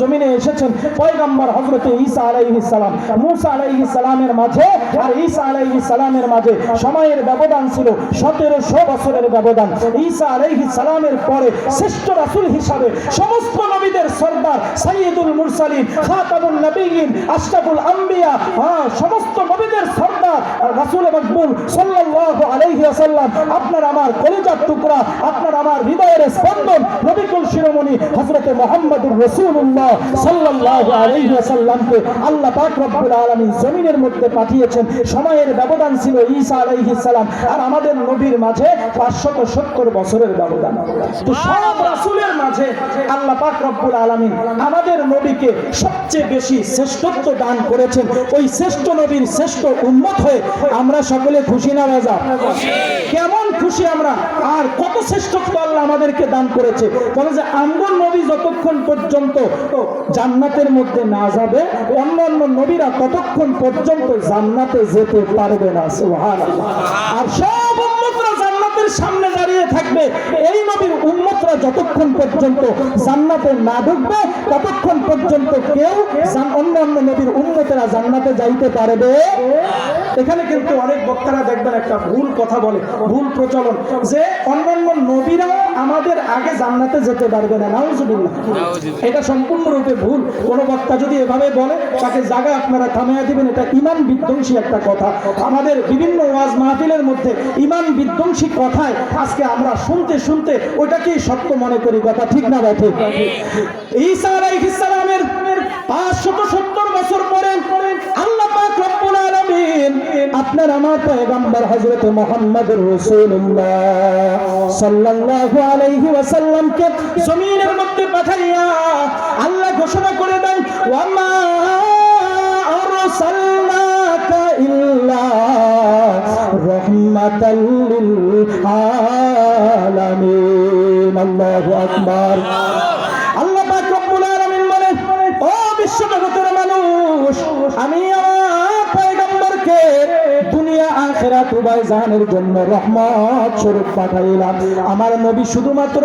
জমিনে এসেছেন পয়গম্বর হযরত ঈসা আলাইহিস সালাম। মূসা আলাইহিস সালামের মাঝে আর ঈসা আলাইহিস সালামের মাঝে সময়ের ব্যবধান ছিল 1700 বছরের ব্যবধান। ঈসা আলাইহিস সালামের পরে শ্রেষ্ঠ রাসূল হিসাবে সমস্ত নবীদের সরদার, সাইয়্যিদুল মুরসালিন, খাতামুন নবিয়্যিন, আশরাফুল আম্বিয়া, সমস্ত নবীদের সরদার রাসূল মাকবুল সাল্লাল্লাহু আলাইহি ওয়াসাল্লাম, আপনার আমার কলিজার টুকরা, আপনার আমার হৃদয়ের স্পন্দন, নবীকুল শিরোমণি হযরত মুহাম্মদুর রাসূলুল্লাহ সাল্লাল্লাহু আলাইহি ওয়াসাল্লামকে আল্লাহ পাক রব্বুল আলামিন জমিনের মধ্যে পাঠিয়েছেন। সময়ের ব্যবধান ছিল ঈসা আলাইহিস সালাম আর আমাদের নবীর মাঝে 570 বছরের ব্যবধান। তো সব রাসূলের মাঝে আল্লাহ পাক রব্বুল আলামিন আমাদের নবীকে সবচেয়ে বেশি শ্রেষ্ঠত্ব দান করেছেন। ওই শ্রেষ্ঠ নবীর শ্রেষ্ঠ উম্মত হয়ে আমরা সকলে খুশি না বাজা? কেমন খুশি আমরা! আর কত শ্রেষ্ঠত্ব আল্লাহ আমাদেরকে দান করেছে। বলে যে আমগর নবী যতক্ষণ পর্যন্ত জান্নাতের মধ্যে না যাবে, অন্যান্য নবীরা ততক্ষণ পর্যন্ত জান্নাতে যেতে পারবে না। সুবহানাল্লাহ। আর সব উম্মতরা জান্নাতের সামনে দাঁড়িয়ে থাকবে। এই নবীর উম্মতরা যতক্ষণ পর্যন্ত জান্নাতে না ঢুকবে, ততক্ষণ পর্যন্ত কেউ অন্যান্য নবীর উম্মতেরা জান্নাতে যাইতে পারবে। এখানে কিন্তু অনেক বক্তারা দেখবেন একটা ভুল কথা বলে, ভুল প্রচলন, যে অন্যান্য নবীরা আমাদের আগে জান্নাতে যেতে পারবে না। নাউজুবিল্লাহ। এটা সম্পূর্ণরূপে ভুল। কোন বক্তা যদি এভাবে বলে, তাকে জায়গা আপনারা থামিয়ে দিবেন। এটা ঈমান বিধ্বংসী একটা কথা। আমাদের বিভিন্ন ওয়াজ মাহফিলের মধ্যে ঈমান বিধ্বংসী কথায় আজকে আমরা শুনতে শুনতে ওটাকেই সত্য মনে করি। কথা ঠিক না ভাই? ঠিক। ঈসা আলাইহিস সালামের 570 বছর পরে আল্লাহ পাক রব্বুল আলামিন আপনার আমার পয়গম্বর হযরত মুহাম্মদুর রাসূলুল্লাহ সাল্লাল্লাহু আলাইহি ওয়াসাল্লামকে জমিনের মধ্যে পাঠাইয়া আল্লাহ ঘোষণা করে দেন, ওয়া মা আরসালনাকা ইল্লা রাহমাতাল লিল আলামিন। আল্লাহু আকবার। আল্লাহ পাক রব্বুল আলামিন বলেন, ও বিশ্বজগতের মানুষ, আমি আমার পয়গম্বরকে দুনিয়া আখিরাত উভয় জাহানের জন্য রহমত স্বরূপ পাঠাইলাম। আমার নবী শুধুমাত্র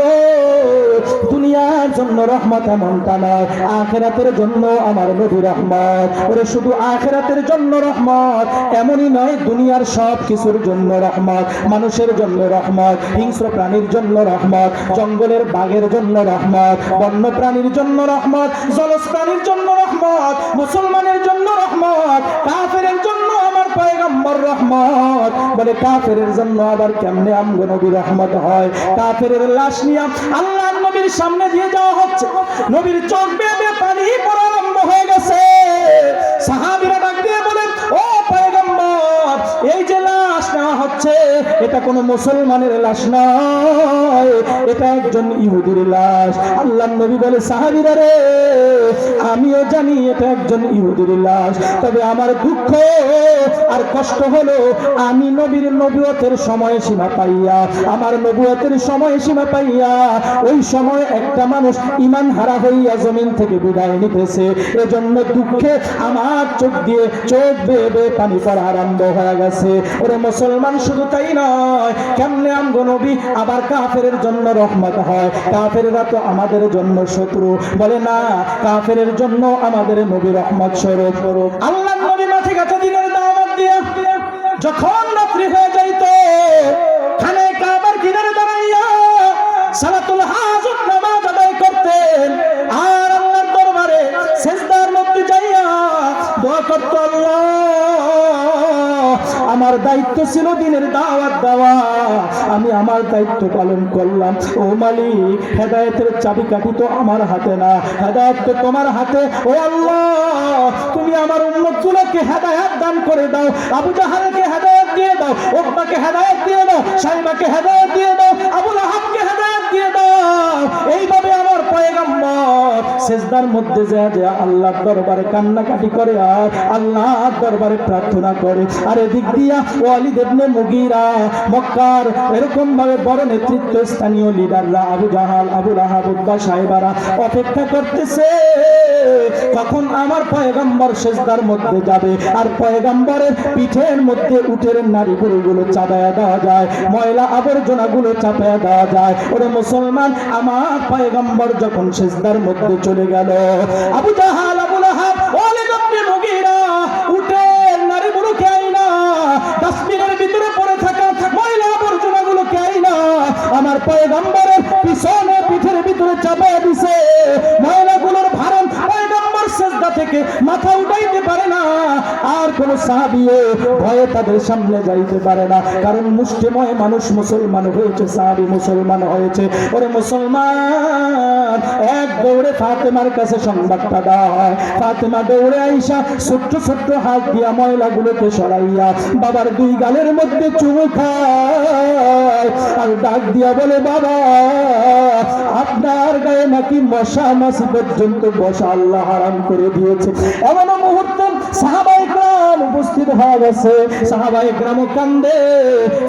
দুনিয়ার জন্য রহমত এমনটা নয়, আখিরাতের জন্য আমার নবী রহমত। ওরে শুধু আখিরাতের জন্য রহমত এমনই নয়, দুনিয়ার সব কিছুর জন্য রহমত। মানুষের জন্য রহমত, হিংস্র প্রাণীর জন্য রহমত, জঙ্গলের বাঘের জন্য রহমত, বন্য প্রাণীর জন্য রহমত, জলজ প্রাণীর জন্য রহমত, মুসলমানের জন্য রহমত, কাফেরের জন্য আমার পয়গম্বর রহমত। বলে কাফেরের জন্য আবার কেমনে আমগো নবী রহমত হয়? কাফেরের লাশ নিয়ে আল্লাহর নবী নবীর সামনে দিয়ে যাওয়া হচ্ছে, নবীর চোখ বেয়ে বেয়ে পানি পড়া আরম্ভ হয়ে গেছে। সাহাবীরা ডাক দিয়ে বলেন, ও পয়গম্বর, এই যে লাশ নেওয়া হচ্ছে এটা কোনো মুসলমানের লাশ নয়, এটা একজন ইহুদির লাশ। আল্লাহর নবী বলে, সাহাবীরা রে, আমিও জানি এটা একজন ইহুদির লাশ, তবে আমার দুঃখ আর কষ্ট হলো আমি নবীর নবুয়তের সময় সীমা পাইয়া, আমার নবুয়তের সময় সীমা পাইয়া ওই সময় একটা মানুষ ঈমান হারা হইয়া জমিন থেকে বিদায় নিতেছে, এজন্য দুঃখে আমার চোখ দিয়ে চোখ বেয়ে বেয়ে পানি পড়া আরম্ভ হয়ে গেছে। ওরে মুসলমান, শুধু তাই নয়, কেমনে আমগো নবী আবার কাফেরের জন্য রহমত হয়? কাফেররা তো আমাদের জন্য শত্রু। বলে না, কাফেরের জন্য আমাদের নবী রহমত স্বরূপ। আল্লাহর নবী মাঠে গাছা দিনের দাওয়াত দিয়া যখন রাত্রি হয়ে যাইত, খানে কাবার কিনারে দাঁড়াইয়া সালাতুল হাজত নামাজ আদায় করতেন, আর আল্লাহর দরবারে সিজদার মধ্যে যাইয়া দোয়া করত, আল্লাহ আমার দায়িত্ব ছিল দিনের দাওয়াত দেওয়া, আমি আমার দায়িত্ব পালন করলাম। ও মালিক, হেদায়েতের চাবিকাঠি তো আমার হাতে না, হেদায়েত তো তোমার হাতে। ও আল্লাহ, তুমি আমার উম্মতগুলোকে হেদায়েত দান করে দাও। আবু জাহালকে হেদায়েত দিয়ে দাও, উকবাকে হেদায়েত দিয়ে দাও, শাইবাকে হেদায়েত দিয়ে দাও, আবু লাহাবকে হেদায়েত দিয়ে দাও। এইভাবে আমার পয়গম্বর সিজদার মধ্যে যে আল্লাহর দরবারে কান্নাকাটি করে আর আল্লাহর দরবারে প্রার্থনা করে। আর এদিক দিয়া ওয়ালিদ ইবনে মুগীরা, মক্কার এরকম ভাবে বড় নেতৃত্ব স্থানীয় লিডাররা, আবু জাহাল, আবু লাহাব, উতবা, সাইবারা অপেক্ষা করতেছে কখন আমার পয়গম্বর সিজদার মধ্যে যাবে আর পয়গম্বরের পিঠের মধ্যে উটের নারী গরুগুলো চাপায়া দেওয়া যায়, ময়লা আবর্জনাগুলো চাপায়া দেওয়া যায়। ওরে মুসলমান, আমার পয়গম্বর যখন সিজদার মধ্যে চলে গেল, আবু জাহাল, আবু লাহাব, ওয়ালিদ ইবনে মুগীরা উটের নারীগুলোকে আইনা ডাস্টবিনের ভিতরে পড়ে থাকা ময়লা আবর্জনাগুলোকে আইনা আমার পয়গম্বরের পিছনে পিঠের ভিতরে চাপায়া দিছে। ময়লাগুলোর ভারণ পয়গম্বর সিজদা থেকে মাথা উঠাইতে পারে না, আর কোন সাহাবীও ভয়ে তাদের সামনে যাইতে পারে না, কারণ মুষ্টিময় মানুষ মুসলমান হয়েছে, সাহাবী মুসলমান হয়েছে। ওরে মুসলমান, এক দৌড়ে ফাতেমার কাছে সংবাদটা দেওয়া হয়। ফাতেমা দৌড়ে আইসা ছোট্ট ছোট্ট হাত দিয়া ময়লাগুলোকে সরাইয়া বাবার দুই গালের মধ্যে চুমু খায় আর ডাক দিয়া বলে, বাবা, আপনার গায়ে নাকি মশা মাছি পর্যন্ত বসা আল্লাহ হারাম করে দিয়েছে। এমন মুহূর্তে সাহাবায়ে কেরাম উপস্থিত হয়ে গেছে। সাহাবায়ে কেরামও কান্দে,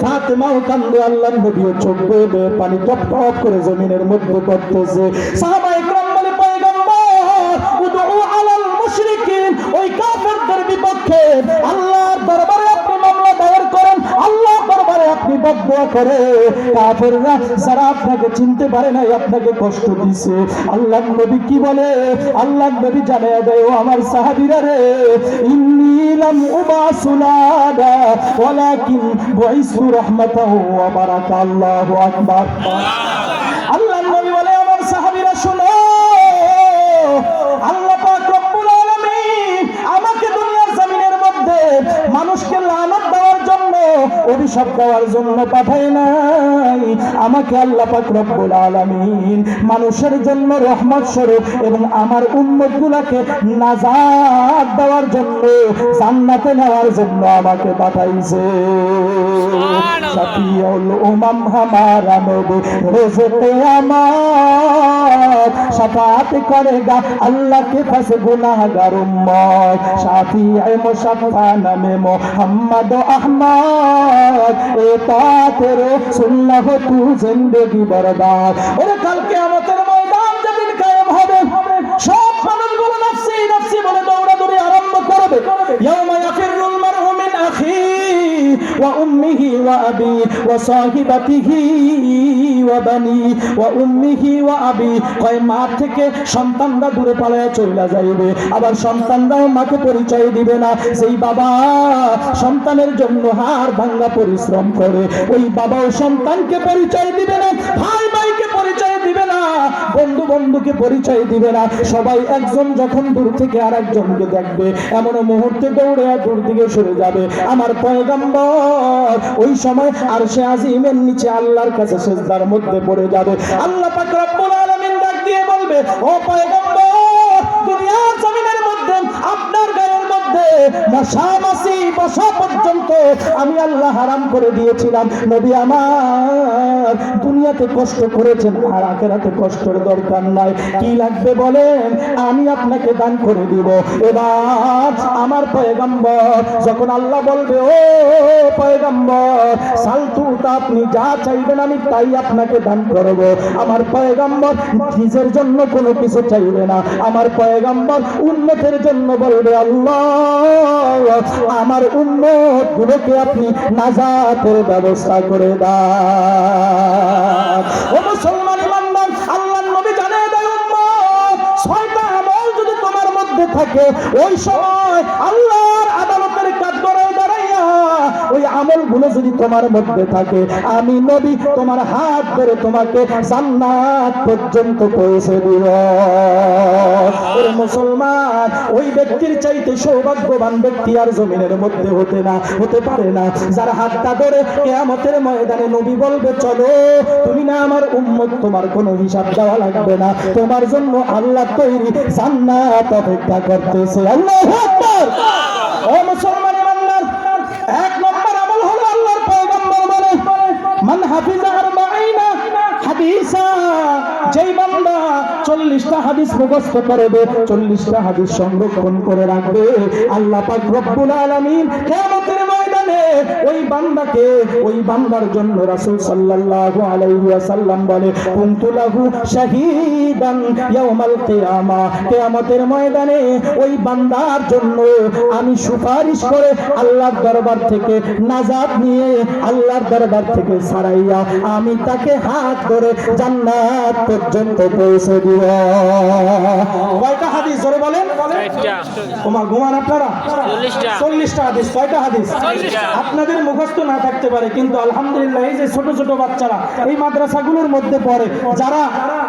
ফাতেমাও কান্দে, আল্লাহর নবীও চোখ বেয়ে বেয়ে পানি টপ টপ করে জমিনের মধ্যে পড়তেছে। সাহাবায়ে কেরাম বলে, পয়গম্বর, উদউ আলাল মুশরিকিন, ওই কাফেরদের বিপক্ষে আল্লাহর দরবারে আপনি মামলা দায়ের করেন, আল্লাহর দরবারে আপনি বদদুয়া করে, কাফেররা যারা আপনাকে চিনতে পারে নাই আপনাকে কষ্ট দিছে। আল্লাহর নবী কি বলে? আল্লাহর নবী জানায়া দেয়, ও আমার সাহাবীরা রে, ইন্নী লাম উবাসুলাদা ওয়ালাকিন বুইসু রাহমাতাও ওয়া বারাকা। আল্লাহু আকবার। আল্লাহর নবী বলে, আমার সাহাবীরা শোনো, আল্লাহ পাক রব্বুল আলামিন আমাকে দুনিয়ার জমিনের মধ্যে মানুষকে লানত দেওয়ার জন্য, অভিশাপ দেওয়ার জন্য পাঠায় নাই। আমাকে আল্লাহ পাক রব্বুল আলামিন মানুষের জন্য রহমত স্বরূপ এবং আমার উম্মতগুলোকে নাজাত দেওয়ার জন্য, জান্নাতে নেওয়ার জন্য আমাকে পাঠাইছে। শাফিউল উমাম হামারা নবী রোজে কিয়ামত শাফাআত করেগা আল্লাহ के पास गुनाहगार उम्मत। शाफिए मुशफ़्फ़ा नामे मोहम्मद अहमद, एतात रसूलुल्लाह हो तू जिंदगी बरबाद। और कल कियामतेर ময়দান যেদিন কায়েম হবে, সব মানুষগুলো নফসি নফসি বলে দৌড়াদৌড়ি আরম্ভ করবে। ইয়াউমা ইয়াফিরুল মারউ মিন আখিহি ওয়া উম্মিহি ওয়া আবিহি ওয়া সাহিবাতিহি ওয়া বানি ওয়া উম্মিহি ওয়া আবি। কয় মা থেকে সন্তানরা দূরে পালায়া চলে যাইবে, আবার সন্তানরাও মাকে পরিচয় দিবে না। যেই বাবা সন্তানের জন্য হাড় ভাঙা পরিশ্রম করে, ওই বাবাও সন্তানকে পরিচয় দিবে না, ভাই ভাইকে পরিচয় দিবে না, বন্ধু বন্ধুকে পরিচয় দিবে না। সবাই একজন যখন দূর থেকে আর একজনকে দেখবে, এমন মুহূর্তে দৌড়ে দূর দিকে সরে যাবে। আমার পয়গম্বর ওই সময় আরশে আজিমের নিচে আল্লাহর কাছে সিজদার মধ্যে পড়ে যাবে। আল্লাহ পাক রব্বুল আলামিন বলবে, ও পয়গম্বর, দুনিয়ার জমিনের মধ্যে আপনার গায়ের মধ্যে মশা মাছি বসা পর্যন্ত আমি আল্লাহ হারাম করে দিয়েছিলাম। নবী আমার, দুনিয়াতে কষ্ট করেছেন আর আখিরাতে কষ্টের দরকার নাই, কি লাগবে বলেন, আমি আপনাকে দান করে দিব। এবার আমার পয়গম্বর যখন আল্লাহ বলবে, ও পয়গম্বর সালতুটা, আপনি যা চাইবেন আমি তাই আপনাকে দান করব। আমার পয়গম্বর নিজের জন্য কোনো কিছু চাইবে না, আমার পয়গম্বর উম্মতের জন্য বলবে, আল্লাহ আমার উম্মত গুলোকে আপনি নাজাতের ব্যবস্থা করে দাও। ও মুসলমান ইমানদার, আল্লাহর নবী জানিয়ে দেয়, উম্মত, 6টা আমল যদি তোমার মধ্যে থাকে, ওই সময় আল্লাহর আদালতের কাঠগড়ায় দাঁড়াইয়া ওই আমলগুলো যদি তোমার মধ্যে থাকে, আমি নবী তোমার হাত ধরে তোমাকে জান্নাত পর্যন্ত পৌঁছে দিব। ওরে মুসলমান, ওই ব্যক্তির চাইতে সৌভাগ্যবান ব্যক্তি আর জমিনের মধ্যে হতে পারে না, যার হাতটা ধরে কিয়ামতের ময়দানে নবী বলবে, চলো, তুমি না আমার উম্মত, তোমার কোনো হিসাব দেওয়া লাগবে না, তোমার জন্য আল্লাহ তৈরি জান্নাত অপেক্ষা করতেছে। আল্লাহু আকবার। ও মুসলমান ইমানদার, 1 নম্বর আমল হলো আল্লাহর পয়গম্বর বলে, মান হাফিজা 40 হাদিসা, যেই বান্দা 40টা হাদিস মুখস্থ করবে, 40টা হাদিস সংরক্ষণ করে রাখবে, আল্লাহ পাক রব্বুল আলামিন কিয়ামতের ময়দানে ওই বান্দাকে, ওই বান্দার জন্য রাসূল সাল্লাল্লাহু আলাইহি ওয়াসাল্লাম বলে, কুনতু লাহু শাহীদান ইয়াউমাল কিয়ামা, কিয়ামতের ময়দানে ওই বান্দার জন্য আমি সুপারিশ করে আল্লাহর দরবার থেকে নাজাত নিয়ে, আল্লাহর দরবার থেকে ছাড়াইয়া আমি তাকে হাত ধরে জান্নাত পর্যন্ত পৌঁছে দিব। কয়টা হাদিস জোরে বলেন? ঘুমান আপনারা? 40টা হাদিস। কয়টা হাদিস? আপনাদের মুখস্থ না থাকতে পারে, কিন্তু আলহামদুলিল্লাহ এই যে ছোট ছোট বাচ্চারা এই মাদ্রাসাগুলোর মধ্যে পড়ে, যারা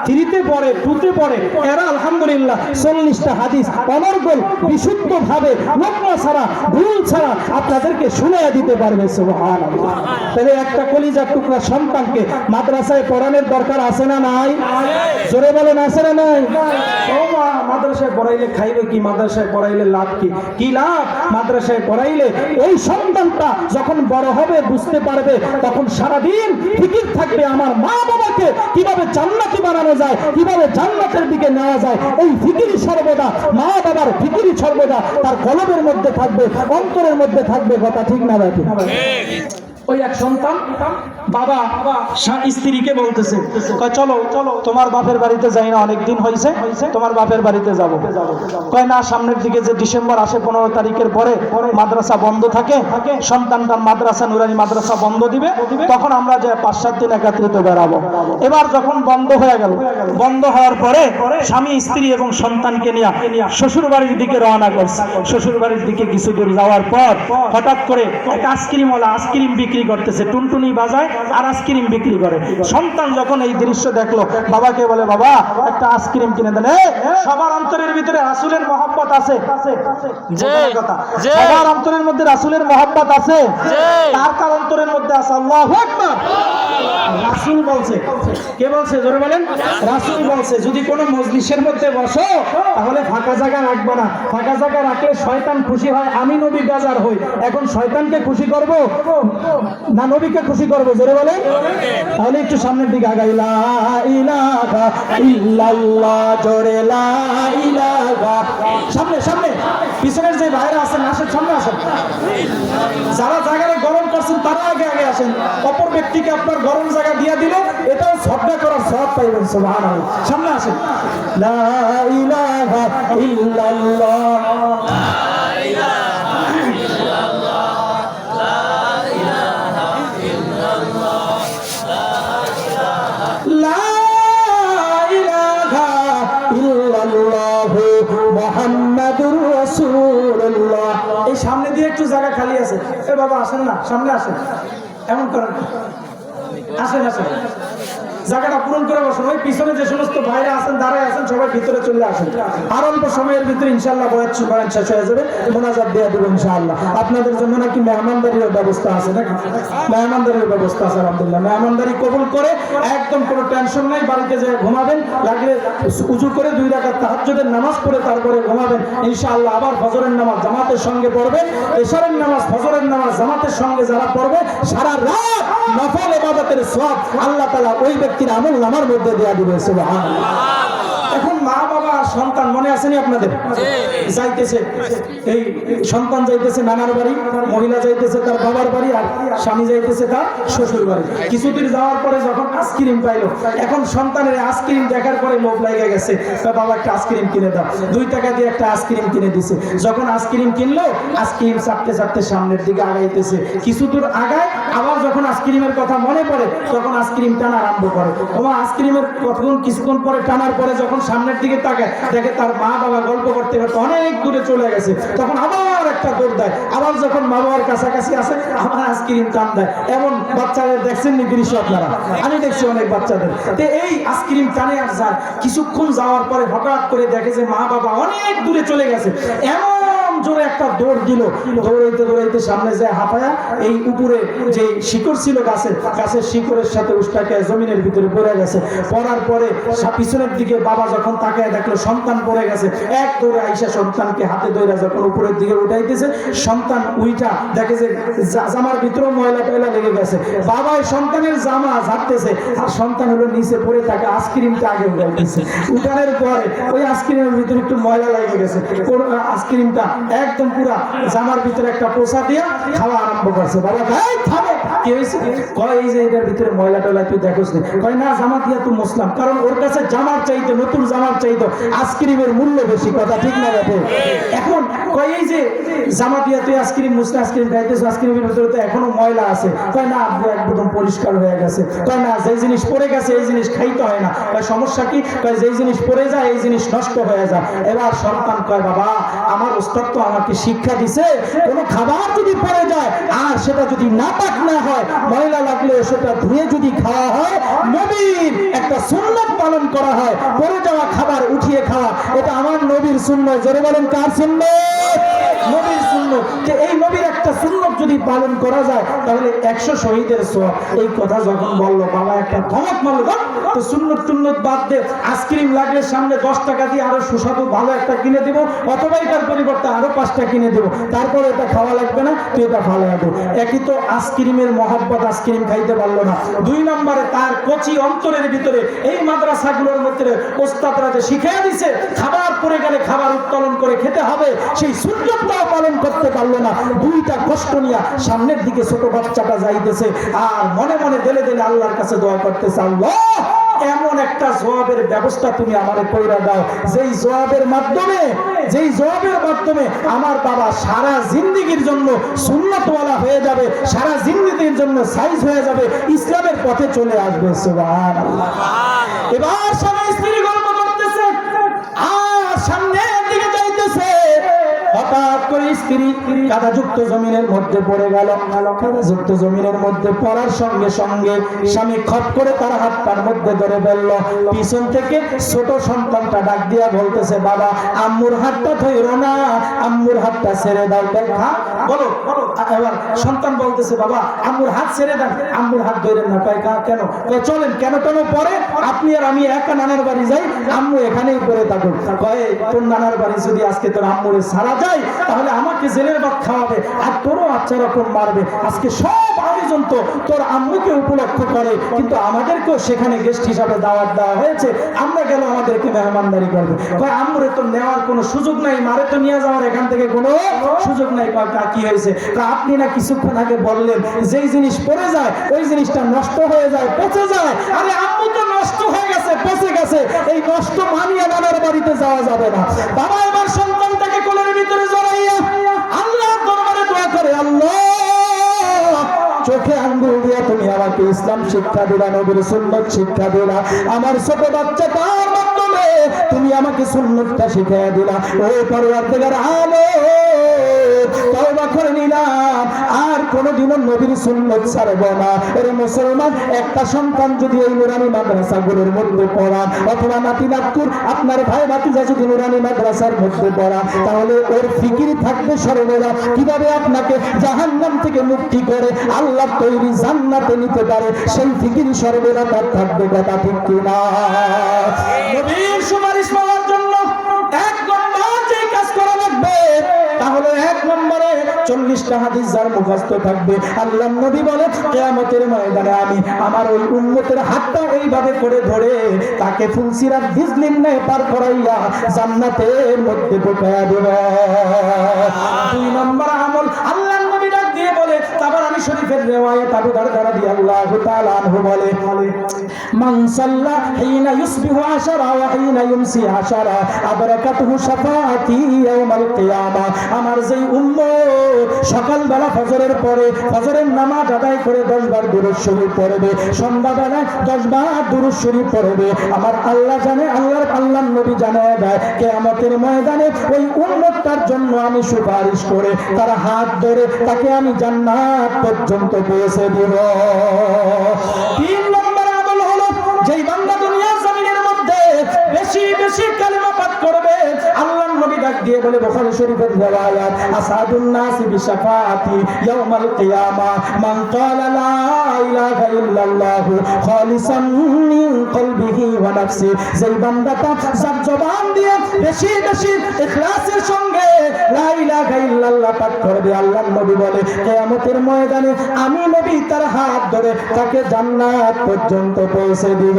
3তে পড়ে, 2তে পড়ে, এরা আলহামদুলিল্লাহ 40টা হাদিস অনর্গল বিশুদ্ধ ভাবে লগ্ন ছাড়া ভুল ছাড়া আপনাদেরকে শুনিয়ে দিতে পারবে। সুবহানাল্লাহ। তাহলে একটা কলিজার টুকরা সন্তানকে মাদ্রাসায় পড়ানোর দরকার আছে না নাই? জোরে বলেন, আছে না নাই? ও মা, মাদ্রাসায় পড়াইলে খাইবে কি? মাদ্রাসায় পড়াইলে লাভ কি? কি লাভ? মাদ্রাসায় পড়াইলে এই সন্তানটা যখন বড় হবে বুঝতে পারবে, তখন সারাদিন ফিকির থাকবে আমার মা বাবাকে কিভাবে জান্নাতি বানানো যায়, কিভাবে জান্নাতের দিকে নেওয়া যায়। এই ফিকিরি সর্বদা, মা বাবার ফিকিরি সর্বদা তার কলবের মধ্যে থাকবে, অন্তরের মধ্যে থাকবে। কথা ঠিক না ভাই? ওই এক সন্তান বাবা স্ত্রীকে বলতেছে, চলো চলো তোমার বাপের বাড়িতে যাই না, অনেকদিন হয়েছে, তোমার বাপের বাড়িতে যাব। কয় না, সামনের দিকে যে ডিসেম্বর আসে 15 তারিখের পরে মাদ্রাসা বন্ধ থাকে, সন্তানটার মাদ্রাসা, নুরানি মাদ্রাসা বন্ধ দিবে, তখন আমরা যে 5-7 দিন একত্রিত বেড়াবো। এবার যখন বন্ধ হয়ে গেল, বন্ধ হওয়ার পরে স্বামী স্ত্রী এবং সন্তানকে নিয়ে শ্বশুর বাড়ির দিকে রওনা করছে। শ্বশুর বাড়ির দিকে কিছু দূর যাওয়ার পর হঠাৎ করে এক আইসক্রিমওয়ালা আইসক্রিম বিক্রি করতেছে, টুনটুনি বাজায় আর আইসক্রিম বিক্রি করে। সন্তান যখন এই দৃশ্য দেখলো, বাবাকে বলে, বাবা একটা আইসক্রিম কিনে দেন। সবার অন্তরের ভিতরে রাসূলের মহব্বত আছে, সবার অন্তরের মধ্যে রাসূলের মহব্বত আছে, তার অন্তরের মধ্যে আছে। আল্লাহু আকবার। রাসূল বলছে, কে বলছে জোরে বলেন? রাসূল বলছে, যদি কোনো মজলিসের মধ্যে বসো তাহলে ফাঁকা জায়গা রাখবে না, ফাঁকা জায়গা রাখলে শয়তান খুশি হয়, আমি নবী বেজার হই। এখন শয়তানকে খুশি করব না নবীকে খুশি করব? জোরে বলেন। তাহলে একটু সামনের দিকে আগাই, লা ইলাহা ইল্লাল্লাহ, জোরে লা ইলাহা। সামনে সামনে, পিছনের যে ভাইরা আছেন আসেন, সামনে আসেন। যারা জায়গায় গরম করছেন তারা আগে আগে আসেন, অপর ব্যক্তিকে আপনার গরম জায়গা দিয়ে দিলে এটাও সদকা করার সওয়াব পাইবেন। সুবহানাল্লাহ। সামনে আসেন। লা ইলাহা ইল্লাল্লাহ, মুহাম্মাদুর রাসূলুল্লাহ। এই সামনে দিয়ে একটু জায়গা খালি আছে, এ বাবা আসেন না, সামনে আসেন, এমন করেন, আসেন আসেন, জায়গাটা পূরণ করে বসুন। ওই পিছনে যে সমস্ত ভাইরা আছেন দাঁড়ায় আছেন সবাই ভিতরে চলে আসেন। আর অল্প সময়ের ভিতরে ইনশাআল্লাহ বয়ান শেষ হয়ে যাবে, মোনাজাত দিয়ে দেবো ইনশাআল্লাহ। আপনাদের জন্য নাকি মেহমানদারির ব্যবস্থা আছে নাকি? মেহমানদারির ব্যবস্থা আছে আলহামদুলিল্লাহ। মেহমানদারি কবুল করে একদম কোনো টেনশন নাই, বাড়িতে যেয়ে ঘুমাবেন, লাগলে উজু করে 2 রাকাত তাহাজ্জুদের নামাজ পড়ে তারপরে ঘুমাবেন ইনশাআল্লাহ। আবার ফজরের নামাজ জামাতের সঙ্গে পড়বেন, এশারের নামাজ ফজরের নামাজ জামাতের সঙ্গে যারা পড়বে সারা রাত নফল ইবাদতের সওয়াব আল্লাহ তাআলা ওই ব্যক্তির আমলনামার মধ্যে দেয়া দিবে। সুবহানাল্লাহ। এখন মা বাবা আর সন্তান মনে আসেনি আপনাদের? যাইতেছে এই সন্তান যাইতেছে নানার বাড়ি, মহিলা যাইতেছে তার বাবার বাড়ি, আর স্বামী যাইতেছে তার শ্বশুর বাড়ি। কিছুদিন যাওয়ার পরে যখন আইসক্রিম পাইলো, এখন সন্তানের আইসক্রিম দেখার পরে লোভ লেগে গেছে, বাবা একটা আইসক্রিম কিনে দাও। 2 টাকা দিয়ে একটা আইসক্রিম কিনে দিছে। যখন আইসক্রিম কিনলো, আইসক্রিম চাপতে চাপতে সামনের দিকে আগাইতেছে। কিছু দূর আগায়, আবার যখন আইসক্রিমের কথা মনে পড়ে তখন আইসক্রিম টানা আরম্ভ করে। ওমা আইসক্রিমের কিছুক্ষণ পরে টানার পরে যখন সামনের দিকে তাকায়, দেখে তার মা বাবা গল্প করতে করতে অনেক দূরে চলে গেছে। তখন আবার একটা দৌড় দেয়, আবার যখন মা বাবার কাছাকাছি আসে আবার আইসক্রিম টান দেয়। এমন বাচ্চাদের দেখছেন নি দৃশ্য আপনারা? আমি দেখছি অনেক বাচ্চাদের। তো এই আইসক্রিম টানে আর যায়, কিছুক্ষণ যাওয়ার পরে হঠাৎ করে দেখে যে মা বাবা অনেক দূরে চলে গেছে। এমন জোরে একটা দৌড় দিল, দৌড়াইতে দৌড়াইতে সামনে যায় হাঁপায়া এই উপরে যে শিকড় ছিল গাছের শিকড়ের সাথে উষ্টাকে জমিনের ভিতরে পড়ে গেছে। পড়ার পরে পিছনের দিকে বাবা যখন তাকায় দেখলো সন্তান পড়ে গেছে, এক দৌড়ে আইসা সন্তানকে হাতে ধরে যখন উপরের দিকে উঠাইতেছে, সন্তান উইটা দেখে যে জামার ভিতরে ময়লা টয়লা লেগে গেছে। বাবাই সন্তানের জামা ঝাড়তেছে, আর সন্তান হলো নিচে পড়ে থাকে আইসক্রিমটা আগে উঠাইতেছে। উঠানোর পরে ওই আইসক্রিমের ভিতরে একটু ময়লা লেগে গেছে, আইসক্রিমটা একদম পুরা জামার ভিতরে একটা পোষা দিয়া খাওয়া আরম্ভ করছে। বাবা থামো, কি হয়েছে? কয় এই যে এটার ভিতরে ময়লা টয়লা তুই দেখোস না? কয় না, জামা দিয়া তুই মুসলাম, কারণ ওর কাছে জামার চাইতো, নতুন জামার চাইতো, আইসক্রিমের মূল্য বেশি। কথা ঠিক না ব্যাপারে? এখন কয় এই যে জামা দিয়া তুই আইসক্রিম মুসলে আইসক্রিম খাইতেছ, আইসক্রিমের ভিতরে তো এখনো ময়লা আছে। কয় না, একদম পরিষ্কার হয়ে গেছে। কয় না, যেই জিনিস পড়ে গেছে এই জিনিস খাইতে হয় না। কয় সমস্যা কি? কয় যেই জিনিস পড়ে যায় এই জিনিস নষ্ট হয়ে যায়। এবার সন্তান কয় বাবা আমার ওস্তাদ তো আমাকে শিক্ষা দিছে, কোনো খাবার যদি পড়ে যায় আর সেটা যদি নাপাক না হয়, ময়লা লাগলে সেটা ধুয়ে যদি খাওয়া হয়, নবীর একটা সুন্নাত পালন করা হয়, পড়ে যাওয়া খাবার উঠিয়ে খাওয়া, এটা আমার নবীর সুন্নাত। জোরে বলেন কার সুন্নাত? নবীর সুন্নাত। যে এই নবীর একটা সুন্নাত যদি পালন করা যায় তাহলে 100 শহীদের সওয়াব। এই কথা যখন বলল বাবা একটা ধমক মারল, তো সুন্নাত টুন্নত বাদ দে, আইসক্রিম লাগলে সামনে 10 টাকা দিয়ে আরো সুস্বাদু ভালো একটা কিনে দিব, অথবা এটার পরিবর্তে আরো 5টা কিনে দেব, তারপরে এটা খাওয়া লাগবে না, তুই এটা ভালো হবে। একই তো আইসক্রিমের মহব্বত, আইসক্রিম খাইতে পারলো না। 2 নম্বরে তার কচি অন্তরের ভিতরে এই মাদ্রাসাগুলোর মধ্যে ওস্তাদরা যে শিখিয়ে দিছে খাবার পড়ে গেলে খাবার উত্তোলন করে খেতে হবে, সেই সুন্নাতটাও পালন করতে পারলো না। 2টা কষ্ট নিয়ে সামনের দিকে ছোট বাচ্চাটা যাইতেছে আর মনে মনে দিলে দিলে আল্লাহর কাছে দোয়া করতেছে, আল্লাহ এমন একটা জবাবের ব্যবস্থা তুমি আমারে কইরা দাও, যেই জবাবের মাধ্যমে আমার বাবা সারা জিন্দেগীর জন্য সুন্নাতওয়ালা হয়ে যাবে, সারা জিন্দেগীর জন্য সাইজ হয়ে যাবে, ইসলামের পথে চলে আসবে। সুবহানাল্লাহ। এবার স্বামী স্ত্রী গল্প করতেছে আর সামনের দিকে যাইতেছে, হঠাৎ করে স্ত্রী কাদাযুক্ত জমিনের মধ্যে পড়ে গেল। কাদাযুক্ত জমিনের মধ্যে পড়ার সঙ্গে সঙ্গে স্বামী খপ করে তার হাত তার মধ্যে ধরে ফেলল। পিছন থেকে ছোট সন্তানটা ডাক দিয়া বলতেছে, বাবা আম্মুর হাতটা ধইরো না, আম্মুর হাতটা ছেড়ে দাও। দেখা বলো। এবার সন্তান বলতেছে, বাবা আম্মুর হাত ছেড়ে দেন, আম্মুর হাত ধরেন না। কয় কেন? চলেন। কেন পরে আপনি আর আমি একা নানার বাড়ি যাই, আম্মু এখানেই পড়ে থাকুন। কয় তোর নানার বাড়ি যদি আজকে তোর আম্মুরে সারা যায় তাহলে আমাকে জেলের ভাত খাওয়াবে আর তোরও আচ্ছা রকম মারবে। আজকে সব আয়োজন তো তোর আম্মুকে উপলক্ষ করে, কিন্তু আমাদেরকেও সেখানে গেস্ট হিসাবে দাওয়াত দেওয়া হয়েছে, আমরা গেল আমাদেরকে মেহমানদারি করবে। কয় আম্মুরে তো নেওয়ার কোনো সুযোগ নাই, মারে তো নিয়ে যাওয়ার এখান থেকে কোনো সুযোগ নাই। কি হয়েছে? আপনি না কিছুক্ষণ আগে বললেন যেই জিনিস পড়ে যায় ওই জিনিসটা নষ্ট হয়ে যায়, পচে যায়। আরে আম্মু তো নষ্ট হয়ে গেছে, পচে গেছে, এই নষ্ট মানিয়ে নানার বাড়িতে যাওয়া যাবে না। বাবা এবার সন্তানটাকে কোলের ভিতরে জড়াইয়া আল্লাহর দরবারে দোয়া করে, আল্লাহ চোখে আঙ্গুল দিয়া তুমি আমাকে ইসলাম শিক্ষা দিলা, নবীর সুন্নাত শিক্ষা দিলা, আমার ছোট বাচ্চাটার মাধ্যমে তুমি আমাকে সুন্নাতটা শিখিয়ে দিলা। ও পরওয়ারদিগার আলম তওবা করে নিলাম, আর কোনোদিনও নবীর সুন্নাত ছাড়ব না। এর মুসলমান, একটা সন্তান যদি এই নুরানি মাদ্রাসাগুলোর মধ্যে পড়ান, অথবা নাতি নাতকুর আপনার ভাই ভাতিজা যদি নুরানি মাদ্রাসার মধ্যে পড়ান, তাহলে ওর ফিকির থাকবে সর্বদা কিভাবে আপনাকে জাহান্নাম থেকে মুক্তি করে আল্লাহ তৈরি জান্নাতে নিতে পারে, সেই ফিকির সর্বদা তার থাকবে। কথা ঠিক কিনা? নবীর সুপারিশ পাওয়ার জন্য এক নম্বর যে কাজ করা লাগবে, তাহলে এক নম্বরে 40টা হাদিস যার মুখস্থ থাকবে, আল্লাহ নবী বলে কিয়ামতের ময়দানে আমি আমার ওই উম্মতের হাতটা এইভাবে করে ধরে তাকে ফুলসিরাত বিজলিন নে পার করাইয়া জান্নাতের মধ্যে ঢুকাইয়া দেব। 2 নম্বর আমল আল্লাহ নবী ডাক দিয়ে বলে, তাবারানী শরীফের রিওয়ায়াত আবু দারদা রাদিয়াল্লাহু তাআলা আনহু বলে, মান সাল্লা হিনা ইউসবিহু আশারা ওয়া হিনা ইউমসি আশারা আবরাকাতুহু শাফাআতি ইয়াউমাল কিয়ামা। আমার যেই উম্মত সকালবেলা ফজরের পরে ফজরের নামাজ আদায় করে 10 বার দুরূদ শরীফ পড়বে, সন্ধ্যাবেলায় 10 বার দুরূদ শরীফ পড়বে, আমার আল্লাহ জানে, আল্লাহর নবী জানায় দেয় কিয়ামতের ময়দানে ওই উম্মতটার জন্য আমি সুপারিশ করে তার হাত ধরে তাকে আমি জান্নাত পর্যন্ত পৌঁছে দেব। 3 নম্বর আমল হলো, যেই বান্দা দুনিয়ার জমিনের মধ্যে বেশি বেশি কালিমা পাঠ করবে, আল্লাহর নবী ডাক দিয়ে বলে বুখারী শরীফের রিওয়ায়াত, আসাদুন নাসি বিশাফাআতি ইয়াউমাল কিয়ামা মান ক্বালা লা ইলাহা ইল্লাল্লাহু খালিসান মিন কলবিহি ওয়া নাফসি। যেই বান্দাটা যার জবান দিয়ে বেশি বেশি ইখলাসের সঙ্গে লা ইলাহা ইল্লাল্লাহ পাঠ করবে, আল্লাহর নবী বলে কিয়ামতের ময়দানে আমি নবী তার হাত ধরে তাকে জান্নাত পর্যন্ত পৌঁছে দিব।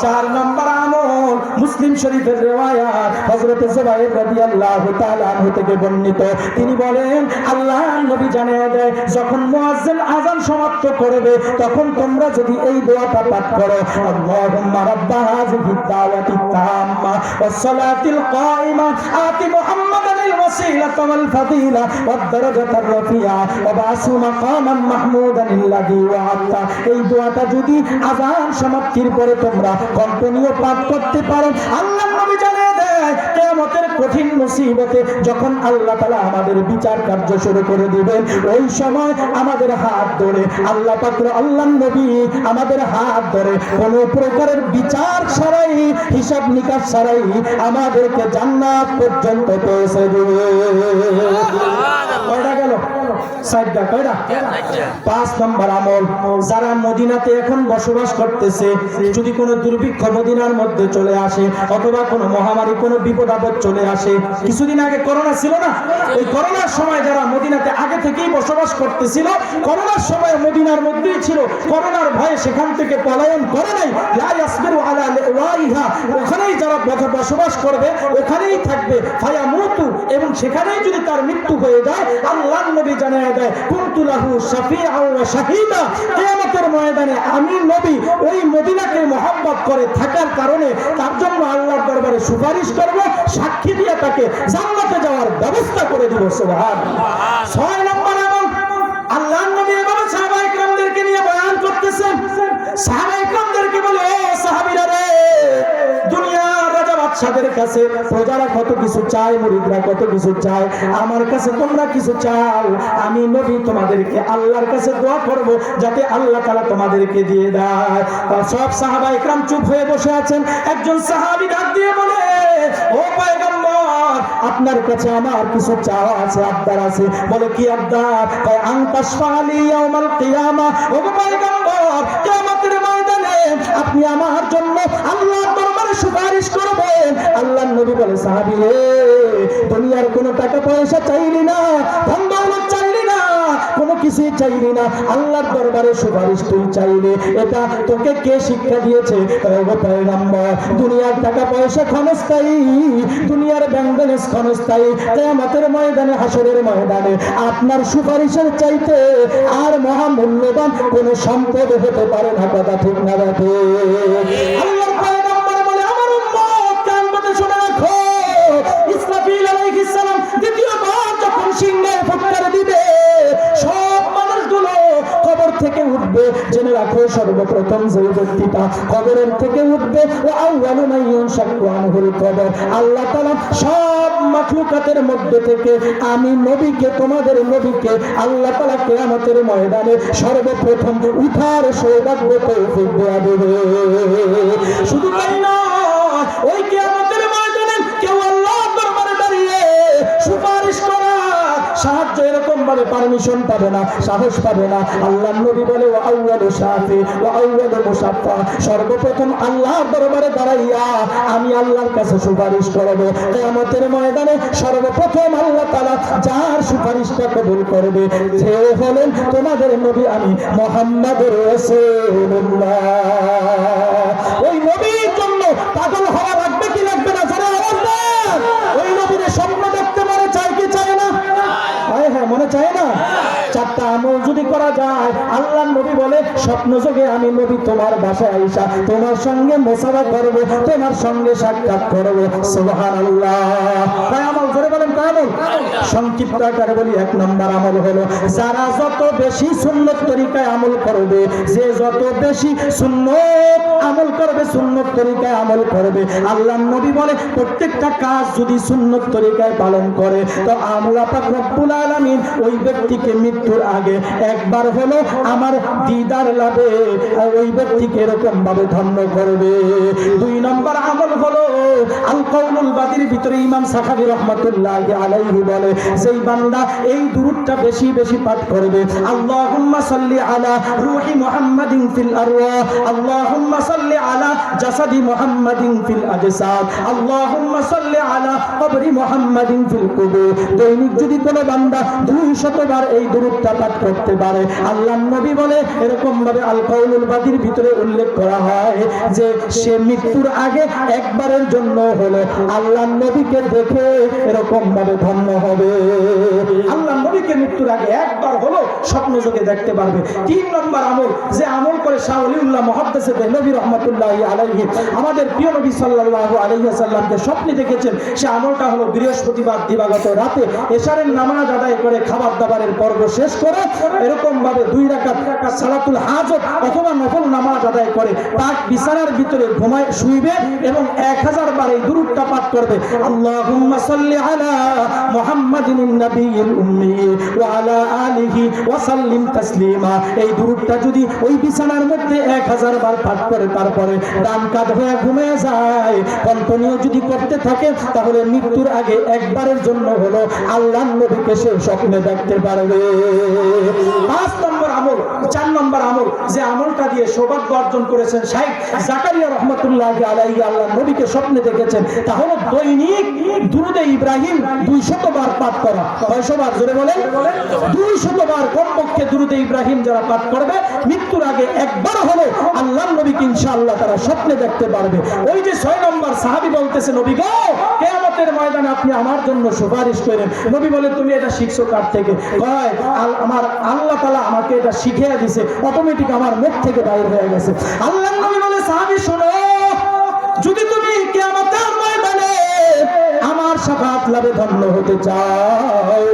4 নম্বর আমল মুসলিম শরীফের রিওয়ায়াত হযরত জুবাইর রাদিয়াল্লাহু তাআলা আনহু থেকে বর্ণিত, তিনি বলেন আল্লাহর নবী জানিয়ে দেয় যখন মুয়াজ্জিন আযান সমাপ্ত করবে তখন তোমরা যদি এই দোয়াটা পাঠ করো, আল্লাহুম্মা রাব্বা হাযিহিদ দাওয়াতিত তাম্মা ওয়াস সালাতিল কায়িমা আতি মুহাম্মাদানিল ওয়াসিলাতা ওয়াল ফাদিলা ওয়াদ দারাজাতার রাফিয়া ওয়া বাসু মাকামান মাহমুদানিল্লাযী ওয়া'আতা। এই দোয়াটা যদি আযান সমাপ্তির পরে তোমরা কন্টিনিউ পাঠ করতে পারো, আল্লাহর নবী জানিয়ে দেয় কিয়ামতের কঠিন মুসিবতে যখন আল্লাহ তাআলা আমাদের বিচার কার্য শুরু করে দিবেন, ওই সময় আমাদের হাত ধরে আল্লাহ পাক আল্লাহর নবী আমাদের হাত ধরে কোনো প্রকারের বিচার ছাড়াই হিসাব নিকাশ ছাড়াই আমাদেরকে জান্নাত পর্যন্ত পৌঁছে দিবে। কয়টা গেল? 4টা। কয়টা? 5 নম্বর আমল, যারা মদিনাতে এখন বসবাস করতেছে, যদি কোনো দুর্ভিক্ষ মদিনার মধ্যে চলে আসে অথবা কোনো মহামারী কোনো বিপদ আপদ চলে আসে, কিছুদিন আগে করোনা ছিল না, ওই করোনার সময় যারা মদিনাতে আগে থেকেই বসবাস করতেছিল, করোনার সময় মদিনার মধ্যেই ছিল, করোনার ভয়ে সেখান থেকে পলায়ন করে নাই, লা ইয়াসবিরু আলা লিওয়াইহা, ওখানেই যারা বসবাস করবে ওখানেই থাকবে, ফায়ামুতু, এবং সেখানেই যদি তার মৃত্যু হয়ে যায়, আল্লাহর নবী জানায় দেয় কুনতু লাহু শাফিআ ওয়া শাহীদা, কিয়ামতের ময়দানে আমি নবী ওই মদিনাকে মহব্বত করে থাকার কারণে তার জন্য আল্লাহর দরবারে সুপারিশ করব, সাক্ষী দিয়ে তাকে জান্নাতে যাওয়ার ব্যবস্থা করে দিব। সুবহানাল্লাহ। 6 নম্বর আমল, আল্লাহর নবী এভাবে সাহাবায়ে কিরামদেরকে নিয়ে বয়ান করতেছেন, সাহাবায়ে কিরামদেরকে বলে, ও সাহাবীরা রে, দুনিয়ার রাজা বাদশাদের কাছে প্রজারা কত কিছু চায়, মুরিদরা কত কিছু চায়, আমার কাছে তোমরা কিছু চাও, আমি নবী তোমাদেরকে আল্লাহর কাছে দোয়া করব যাতে আল্লাহ তাআলা তোমাদেরকে দিয়ে দেয়। সব সাহাবায়ে কিরাম চুপ হয়ে বসে আছেন। একজন সাহাবী ডাক দিয়ে বলে, ও পয়গম্বর, আপনার কাছে আমার কিছু চাওয়া আছে, আবদার আছে। বলে কি আবদার? কয় আনতাশফালি ইয়াউমাল কিয়ামা, ও পয়গম্বর, কিয়ামতের ময়দানে আপনি আমার জন্য আল্লাহর দরবারে সুপারিশ করবেন। আল্লাহর নবী বলে, সাহাবী রে, দুনিয়ার কোনো টাকা পয়সা চাইলি না, ধন দৌলত চাইলি না, কোনো কিছুই চাইলি না, আল্লাহর দরবারে সুপারিশ তুই চাইলি, এটা তোকে কে শিক্ষা দিয়েছে? ও পয়গম্বর, দুনিয়ার টাকা পয়সা ক্ষণস্থায়ী, দুনিয়ার ব্যাংবেলেন্স ক্ষণস্থায়ী, কিয়ামতের ময়দানে, হাসরের ময়দানে আপনার সুপারিশের চাইতে আর মহামূল্যবান কোন সম্পদ হতে পারে না। কথা ঠিক না রাখে? আল্লাহর পয়গম্বর বলে, আমার উম্মত কান পেতে শুনে রাখো, ইসরাফিল আলাইহিস সালাম দ্বিতীয়বার যখন সিংহে ফুৎকার দিবে, সব মানুষগুলো কবর থেকে উঠবে, জেনে রাখো পরে সর্বপ্রথম যে ব্যক্তিটা কবরের থেকে উঠবে ও আউয়ালু মান ইউনশাক্কু আনহুল কবর, আল্লাহ তাআলা সব মাখলুকাতের মধ্যে থেকে আমি নবীকে, তোমাদের নবীকে আল্লাহ তাআলা কিয়ামতের ময়দানে সর্বপ্রথম উঠার সৌভাগ্য তৌফিক দেয়া দেবে। শুধু তাই না, ওই কিয়ামতের ময়দানে কেউ আল্লাহর দরবারে দাঁড়িয়ে সুপারিশ করা, সাহায্য এরকম ভাবে পারমিশন পাবে না, সাহস পাবে না। আল্লাহর নবী বলে ওয়া আউয়ালু শাফি ওয়া আউয়ালু মুশাফফা, সর্বপ্রথম আল্লাহর দরবারে দাঁড়াইয়া আমি আল্লাহর কাছে সুপারিশ করব। কিয়ামতের ময়দানে সর্বপ্রথম আল্লাহ তাআলা যার সুপারিশটা কবুল করবে সে হলেন তোমাদের নবী আমি মুহাম্মদুর রাসূলুল্লাহ। ওই নবীর জন্য পাগল হওয়া লাগবে কি লাগবে না? যারা আওয়াজ দেন, ওই নবীর স্বপ্ন দেখতে মনে চায় কি চায় না? হ্যাঁ, মনে চায় না? চারটা আমল যদি করা যায়, আল্লাহর নবী বলে স্বপ্ন যোগে আমি নবী তোমার বাসায় আইসা তোমার সঙ্গে মোসাফা করব, তোমার সঙ্গে সাক্ষাৎ করব। সুবহানাল্লাহ। কয় আমল? জোরে বলেন কয় আমল? সংক্ষিপ্ত আকারে বলি, এক নম্বর আমল হলো যারা যত বেশি সুন্নত তরিকায় আমল করবে, যে যত বেশি সুন্নত আমল করবে, সুন্নত তরিকায় আমল করবে, আল্লাহর নবী বলে প্রত্যেকটা কাজ যদি সুন্নত তরিকায় পালন করে তো আল্লাহ পাক রব্বুল আলামিন ওই ব্যক্তিকে মৃত্যুর আগে একবার হলো আমার দিদার লাভে ওই ব্যক্তিকে এরকম ভাবে ধন্য করবে। দুই নম্বর আমল হলো আল কাউলুল বাদির ভিতরে ইমাম সাখাবী রাহমাতুল্লাহি আলাইহি বলে যেই বান্দা এই দুরূদটা বেশি বেশি পাঠ করবে, আল্লাহুম্মা সাল্লি আলা রূহি মুহাম্মাদিন ফিল আরওয়াহ, আল্লাহুম্মা সাল্লি আলা জাসাদি মুহাম্মাদিন ফিল আজসাদ, আল্লাহুম্মা সাল্লি আলা কবরি মুহাম্মাদিন ফিল কুবুর। দৈনিক যদি কোনো বান্দা 200 বার এই দুরূদটা পাঠ করতে পারে, আল্লাহর নবী বলে এরকম ভাবে আল কাউলুল বাদির ভিতরে উল্লেখ করা হয় যে সে মৃত্যুর আগে একবারের জন্য হলো আল্লাহর নবীকে দেখে এরকম ভাবে ধন্য হবে। আল্লাহর নবীকে মৃত্যুর আগে একবার হলো স্বপ্ন যোগে দেখতে পারবে। তিন নম্বর আমল, যে আমল করে শাহ ওলিউল্লাহ মুহাদ্দিস দেহলভী রাহমাতুল্লাহি আলাইহি আমাদের প্রিয় নবী সাল্লাল্লাহু আলাইহি ওয়াসাল্লামকে স্বপ্নে দেখেছেন, সে আমলটা হলো বৃহস্পতিবার দিবাগত রাতে এশারের নামাজ আদায় করে খাবার দাবারের পর্ব শেষ করে এরকম ভাবে 2 রাকাত সালাতুল হাজত অথবা নফল নামাজ আদায় করে পাক বিছানার ভিতরে ঘুমায় শুইবে এবং 1000 বার এই দুরূদটা পাঠ করবে, আল্লাহুম্মা সাল্লি আলা মুহাম্মাদিন নবিয়্যিল উম্মি ওয়া আলা আলিহি ওয়া সাল্লিম তাসলিমা। এই দুরূদটা যদি ওই বিছানার মধ্যে 1000 বার পাঠ করে তারপরে ডান কাঁধ হয়ে ঘুমিয়ে যায়, কন্টিনিউ যদি করতে থাকে তাহলে মৃত্যুর আগে একবারের জন্য হলো আল্লাহর নবীকে সে স্বপ্নে দেখতে পারবে। 5 নম্বর আমল, 4 নম্বর আমল, যে আমলটা দিয়ে সৌভাগ্য অর্জন করেছেন শাইখ জাকারিয়া রাহমাতুল্লাহি আলাইহি আল্লাহর নবীকে স্বপ্নে দেখেছেন, তা হলো দৈনিক দুরূদে ইব্রাহিম 200 বার পাঠ করা। কয়শো বার? জোরে বলেন। 200 বার কমপক্ষে দুরূদে ইব্রাহিম যারা পাঠ করবে মৃত্যুর আগে একবার হলো আল্লাহর নবীকে ইনশাআল্লাহ তারা স্বপ্নে দেখতে পারবে। ওই যে 6 নম্বর সাহাবী বলতেছে, নবী গো কিয়ামতের ময়দানে আপনি আমার জন্য সুপারিশ করেন। নবী বলে তুমি এটা শিখছো কার থেকে? কয় আমার আল্লাহ তাআলা আমাকে এটা শিখিয়ে দিয়েছে, অটোমেটিক আমার মুখ থেকে বাইরে হয়ে গেছে। আল্লাহর নবী বলে সাহাবী শোনো, যদি তুমি কিয়ামতের ময়দানে আমার শাফাআত লাভে ধন্য হতে চাও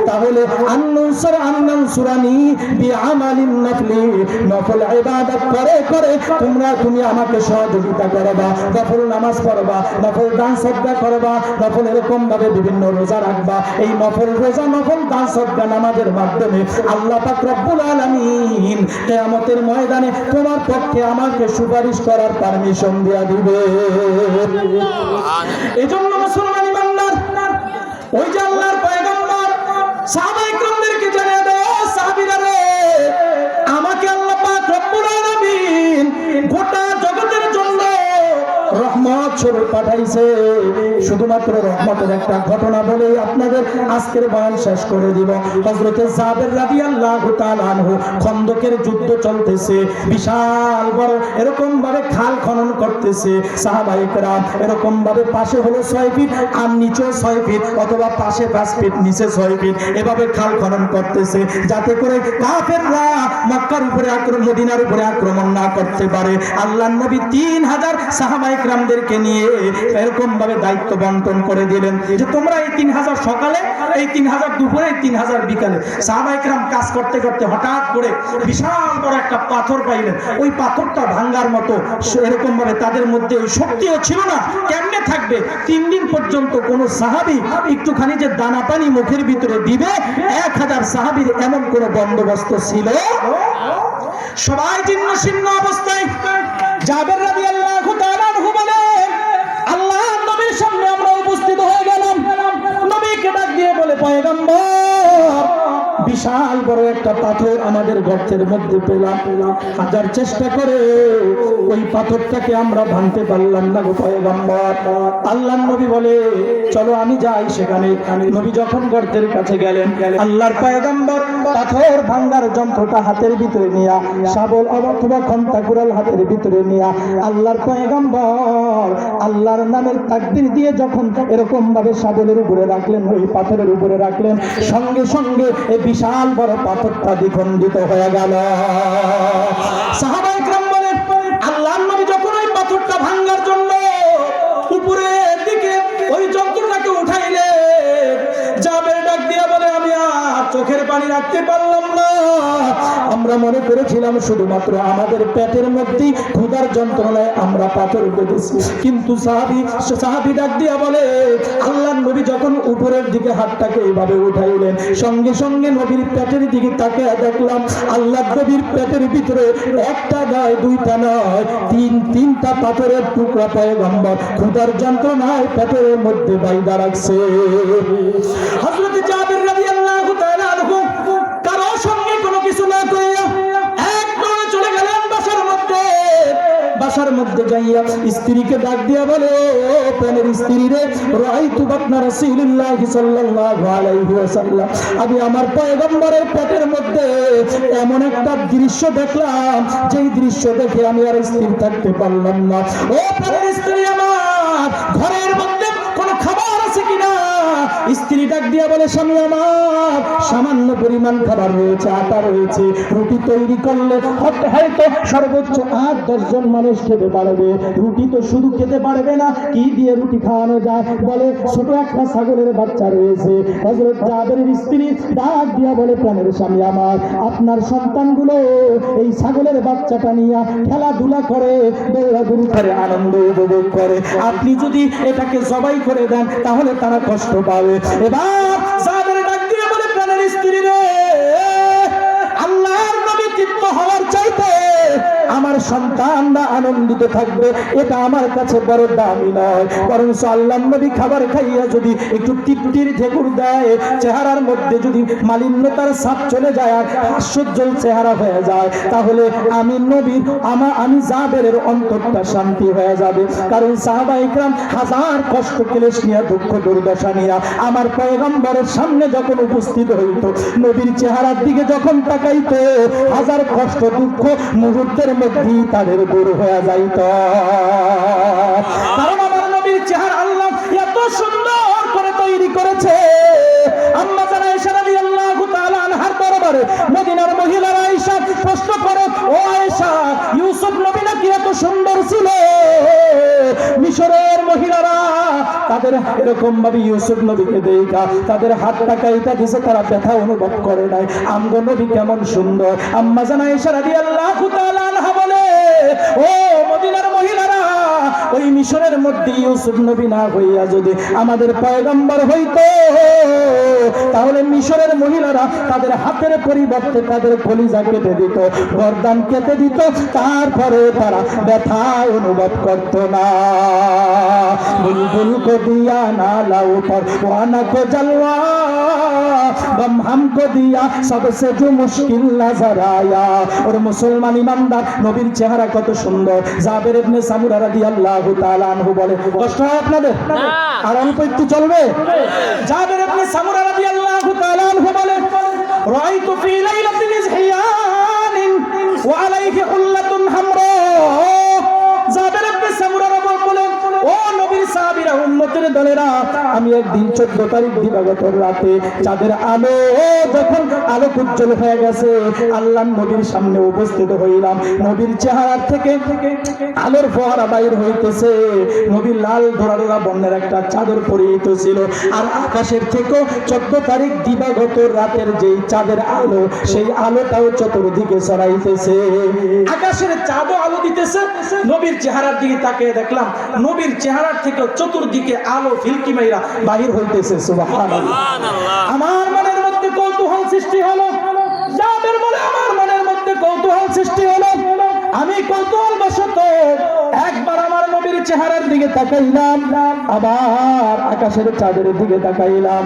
তাহলে আন্নানসুরানি বিআমালিন নফলি, নফল ইবাদত করে করে তুমি আমাকে সহযোগিতা করবা, নফল নামাজ পড়বা, নফল দান সদকা করবা, নফল এরকম ভাবে বিভিন্ন রোজা রাখবা। এই নফল রোজা, নফল দান সদকা নামাজের মাধ্যমে আল্লাহ পাক রব্বুল আলামিন কিয়ামতের ময়দানে তোমার পক্ষে আমাকে সুপারিশ করার পারমিশন দেয়া দিবে। এজন্য মুসলমান ইমানদার ওই যে আল্লাহর পয়গম্বর সাহাবায়ে কেরামদেরকে জানিয়ে দাও, সাহাবীরা রে আমাকে আল্লাহ পাক রব্বুল আলামিন গোটা জগতের জন্য রহমত স্বরূপ পাঠাইছে। শুধুমাত্র রহমতের একটা ঘটনা বলে আপনাদের আজকের বয়ান শেষ করে দিব। হযরতে জাবের রাদিয়াল্লাহু তাআলা আনহু খন্দকের যুদ্ধ চলতেছে, বিশাল বড় এরকম ভাবে খাল খনন করতেছে সাহাবায়ে কেরাম, এরকম ভাবে পাশে হলো 6 ফিট আর নিচে 6 ফিট অথবা পাশে 5 ফিট নিচে 6 ফিট এভাবে খাল খনন করতেছে যাতে করে কাফেররা মক্কার উপরে আক্রমণ, মদিনার উপরে আক্রমণ না করতে পারে। আল্লাহর নবী 3000 সাহাবায়ে ইকরামদেরকে নিয়ে এরকম ভাবে দায়িত্ব বন্টন করে দিলেন যে তোমরা এই 3000 সকালে, এই 3000 দুপুরে, এই 3000 বিকালে। সাহাবা ইকরাম কাজ করতে করতে হঠাৎ করে বিশাল বড় একটা পাথর পাইলেন। ওই পাথরটা ভাঙ্গার মতো এরকম ভাবে তাদের মধ্যে ওই শক্তিও ছিল না। কেমনে থাকবে? 3 দিন পর্যন্ত কোন সাহাবী একটুখানি যে দানা পানি মুখের ভিতরে দিবে, 1000 সাহাবীর এমন কোন বন্দোবস্ত ছিল? সবাই জীর্ণ শীর্ণ অবস্থায়। জাবের রাদিয়াল্লাহু তাআলা আনহু বলেন, আল্লাহর নবীর সামনে আমরা উপস্থিত হয়ে গেলাম। নবীকে ডাক দিয়ে বলে, পয়গম্বর, বিশাল বড় একটা পাথর আমাদের গর্তের মধ্যে পেলাম, হাজার চেষ্টা করে ওই পাথরটাকে আমরা ভাঙতে পারলাম না গো পয়গম্বর। আল্লাহর নবী বলে, চলো আমি যাই সেখানে। নবী যখন গর্তের কাছে গেলেন, আল্লাহর পয়গম্বর পাথর ভাঙার যন্ত্রটা হাতের ভিতরে নিয়া, শাবল অথবা খন্তা কুড়াল হাতের ভিতরে নিয়া, আল্লাহর পয়গম্বর আল্লাহর নামের তাকবীর দিয়ে যখন এরকম ভাবে শাবলের উপরে রাখলেন, ওই পাথরের উপরে রাখলেন, সঙ্গে সঙ্গে এই বিশাল বড় পাথরটা দ্বিখণ্ডিত হয়ে গেল। সাহাবায়ে কেরাম বলেন, আল্লাহর নবী যখন ওই পাথরটা ভাঙার জন্য উপরের দিকে ওই যন্ত্রটাকে উঠাইলে, জাবের ডাক দিয়া বলে, আমি আর চোখের পানি রাখতে পারলাম না। আমরা মনে করেছিলাম শুধুমাত্র আমাদের পেটের মধ্যেই ক্ষুধার যন্ত্রণায় আমরা পাথর বেঁধেছি, কিন্তু সাহাবী ডাক দিয়া বলে, আল্লাহর নবী যখন উপরের দিকে হাতটাকে এইভাবে উঠাইলেন, সঙ্গে সঙ্গে নবীর পেটের দিকে তাকিয়ে দেখলাম আল্লাহর নবীর পেটের ভিতরে একটা নয়, দুইটা নয়, তিনটা পাথরের টুকরা পয়গম্বর ক্ষুধার যন্ত্রণায় পেটের মধ্যে বাইদা রাখছে। হযরত জাবের রাদিয়াল্লাহু তাআলা আনহু কারো সঙ্গে কোনো কিছু না কইয়া একদম চলে গেলেন বাসার মধ্যে। বাসার মধ্যে যাইয়া স্ত্রীকে ডাক দিয়া বলে, প্রাণের স্ত্রী রে, রাআইতু বাতনা রাসূলুল্লাহ সাল্লাল্লাহু আলাইহি ওয়াসাল্লাম, আমি আমার পয়গম্বরের পেটের মধ্যে এমন একটা দৃশ্য দেখলাম, যেই দৃশ্য দেখে আমি আর স্থির থাকতে পারলাম না। ও প্রাণের স্ত্রী আমার, ঘরের মধ্যে কোনো খাবার আছে কিনা? স্ত্রী ডাক দিয়া বলে, স্বামী আমার, সামান্য পরিমাণ খাবার রয়েছে, আটা রয়েছে, রুটি তৈরি করলে হয়তো সর্বোচ্চ 8-10 জন মানুষ খেতে পারবে। রুটি তো শুধু খেতে পারবে না, কি দিয়ে রুটি খাওয়ানো যায়? বলে, ছোট একটা ছাগলের বাচ্চা রয়েছে। হযরত জাবেরের স্ত্রী ডাক দিয়া বলে, প্রাণের স্বামী আমার, আপনার সন্তানগুলো এই ছাগলের বাচ্চাটা নিয়ে খেলাধুলা করে, দৌড়াদৌড়ি করে, আনন্দ উপভোগ করে। আপনি যদি এটাকে জবাই করে দেন তাহলে তারা কষ্ট পাবে। এবার জাবের ডাক দিয়ে বলে, প্রাণের স্ত্রী রে, আল্লাহর নবী তৃপ্ত হওয়ার চাইতে আমার সন্তানরা আনন্দিত থাকবে, এটা আমার কাছে বড় দামি নয়। বরং আল্লাহর নবী খাবার খাইয়া যদি একটু তৃপ্তির ঠেকুর দেয়, চেহারার মধ্যে যদি মালিন্যতার ছাপ চলে যায় আর হাস্যোজ্জ্বল চেহারা হয়ে যায়, তাহলে আমি নবীর আমি জাবেরের অন্তরটা শান্তি হয়ে যাবে। কারণ সাহাবায়ে কেরাম হাজার কষ্ট ক্লেশ নিয়ে, দুঃখ দুর্দশা নিয়ে আমার পয়গম্বরের সামনে যখন উপস্থিত হইত, নবীর চেহারার দিকে যখন তাকাইতো, হাজার কষ্ট দুঃখ মুহূর্তের মধ্যেই তাদের দূর হয়ে যাইত। কারণ আমার নবীর চেহারা আল্লাহ এত সুন্দর করে তৈরি করেছে। আম্মা জানা আয়েশা রাদিয়াল্লাহু তাআলা আনহার দরবারে মদিনার মহিলারা আয়েশা প্রশ্ন করে, ও আয়েশা, ইউসুফ নবী নাকি এত সুন্দর ছিল? মিশরের মহিলারা তাদের এরকম ভাবে ইউসুফ নবীকে দেখা তাদের হাতটা কাইটা দিছে, তারা ব্যথা অনুভব করে নাই। আমগো নবী কেমন সুন্দর। আম্মা জানা আয়েশা রাদিয়াল্লাহু তাআলা আনহা বলে, ও মদিনার মহিলারা, ওই মিশরের মধ্যে ইউসুফ নবী না হইয়া যদি আমাদের পয়গম্বর হইতো, তাহলে মিশরের মহিলারা তাদের হাতের পরিবর্তে তাদের কলিজা কেটে দিত, গর্দান কেটে দিত, তারপরে তারা ব্যথা অনুভব করত না। বুলবুল को दिया नाला ऊपर वाना को जलवा, गम हमको दिया सबसे जो मुश्किल नजर आया। और मुसलमान ईमानदार নবীর চেহারা কত সুন্দর। জাবের ইবনে সামুরা রাদিয়াল্লাহু তাআলা আনহু বলে, কষ্ট হয় আপনাদের? আর অল্প একটু চলবে? জাবের ইবনে সামুরা রাদিয়াল্লাহু তাআলা আনহু বলে, রাআইতু ফি লাইলাতিন ইজহিয়ান ওয়া আলাইহি হুল্লাতুন হামরা। জাবের ইবনে সামুরা বলে, ও নবীর সাহাবীরা, উম্মতের দলেরা, আমি একদিন 14 তারিখ দিবাগত রাতে চাঁদের আলো যখন আলো উজ্জ্বল হয়ে গেছে, আল্লাহর নবীর সামনে উপস্থিত হইলাম। নবীর চেহারা থেকে আলোর ফোয়ারা বাইর হইতেছে। নবীর লাল ধরা ধরা বর্ণের একটা চাদর পরিহিত ছিল, আর আকাশের থেকেও 14 তারিখ দিবাগত রাতের যেই চাঁদের আলো, সেই আলোটাও চতুর্দিকে ছড়াইতেছে। আকাশের চাঁদও আলো দিতেছে। নবীর চেহারার দিকে তাকিয়ে দেখলাম নবীর চেহারার থেকে চতুর্দিকে আলো ফিলকি মাইরা বাহির হইতেছে। সুবহানাল্লাহ। আমার মনের মধ্যে কৌতূহল সৃষ্টি হলো। জাবের বলে আমার মনের মধ্যে কৌতূহল সৃষ্টি হলো। আমি কৌতূহল বশত একবার আমার নবীর চেহারার দিকে তাকাইলাম, আবার আকাশের চাঁদের দিকে তাকাইলাম।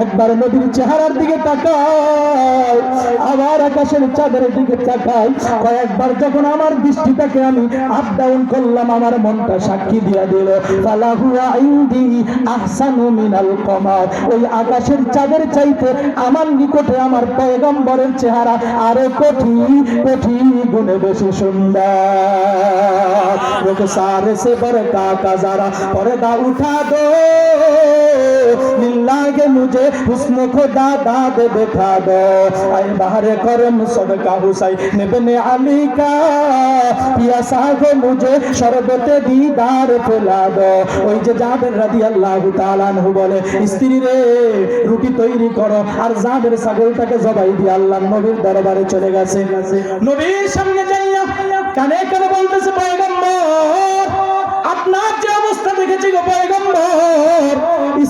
একবার নবীর চেহারার দিকে তাকাই, আবার আকাশের চাঁদের দিকে তাকাই। কয়েকবার যখন আমার দৃষ্টিটাকে আমি আপ ডাউন করলাম, আমার মনটা সাক্ষী দিয়া দিল ফালাহু ইনদি আহসানু মিনাল কমার। ওই আকাশের চাঁদের চাইতে আমার নিকটে আমার পয়গম্বরের চেহারা আরো কোটি কোটি গুণে বেশি সুন্দর। रुखसार से बरका का जरा पर्दा उठा दो, मिलागे मुझे हुस्न खुदा दाद दिखा दो। आए बाहर करम सदका हुसैन इब्ने अली का, पियासा को मुझे शरबते दीदार पिला दो। ওই যে জাবের রাদিয়াল্লাহু তাআলা আনহু বলে, স্ত্রী রে রুটি তৈরি করো, আর জাবের ছাগলটাকে জবাই দিয়ে আল্লাহর নবীর দরবারে চলে গেছে। নবীর সামনে যাইয়া কানে কানে বলতেছে, পয়গম্বর আপনার যে অবস্থা দেখেছি গো পয়গম্বর,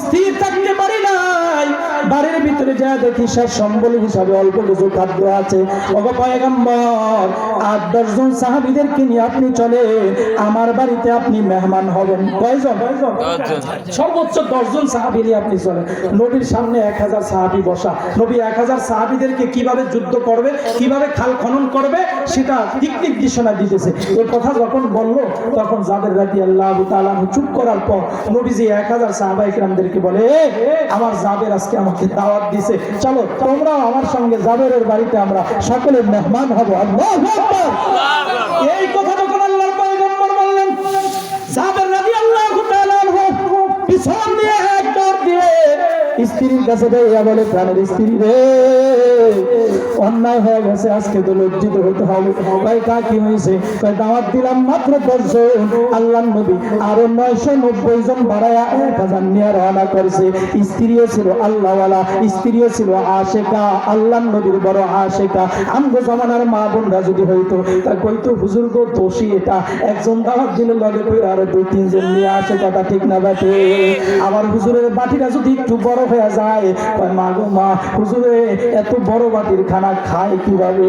স্থির থাকতে পারি নাই, বাড়ির ভিতরে যা দেখি সব সম্বল হিসাবে অল্প কিছু খাদ্য আছে। ওগো পয়গম্বর 8-10 জন সাহাবীদেরকে নিয়ে আপনি চলে আমার বাড়িতে, আপনি মেহমান হবেন। কয়জন? সর্বোচ্চ 10 জন সাহাবী নিয়ে আপনি চলেন। নবীর সামনে 1000 সাহাবী বসা। নবী 1000 সাহাবীদেরকে কিভাবে যুদ্ধ করবে, কিভাবে খাল খনন করবে, সেটা দিক নির্দেশনা দিতেছে। এই কথা যখন বলল, তখন জাবের রাদিয়াল্লাহু তাআলা চুপ করার পর নবীজি 1000 সাহাবায়ে কিরামদেরকে বলে, আমার জাবের আজকে আমাকে দাওয়াত দিয়েছে, চলো তোমরাও আমার সঙ্গে জাবেরের বাড়িতে আমরা সকলে মেহমান হব। আল্লাহু আকবার। এই কথা যখন আল্লাহর পয়গম্বর বললেন, জাবের রাদিয়াল্লাহু তাআলা পিছন দিয়ে এক দৌড় দিয়ে স্ত্রীর কাছে যাইয়া বলে, প্রাণের স্ত্রী রে, অন্যায় হয়ে গেছে, আজকে তো লজ্জিত হতে হবে। ভাই কা কি হয়েছে? দাওয়াত দিলাম মাত্র 10 জন, আল্লাহর নবী আরো 990 জন বাড়ায়া 1000 নিয়ে রওনা করেছে। স্ত্রীও ছিল আল্লাহওয়ালা, স্ত্রীও ছিল আশেকা, আল্লাহর নবীর বড় আশেকা। আমগো জামানার মা বোনরা যদি হইতো, তা কইতো হুজুর গো দোষী এটা, একজন দাওয়াত দিলে লগে কই আরো 2-3 জন নিয়ে আসে, কথা ঠিক না বাটে? আমার হুজুরের বাটিটা যদি একটু বড় হয়ে যায়, কয় মা গো মা, হুজুরে এত বড় বাটির খানা খায় কিভাবে?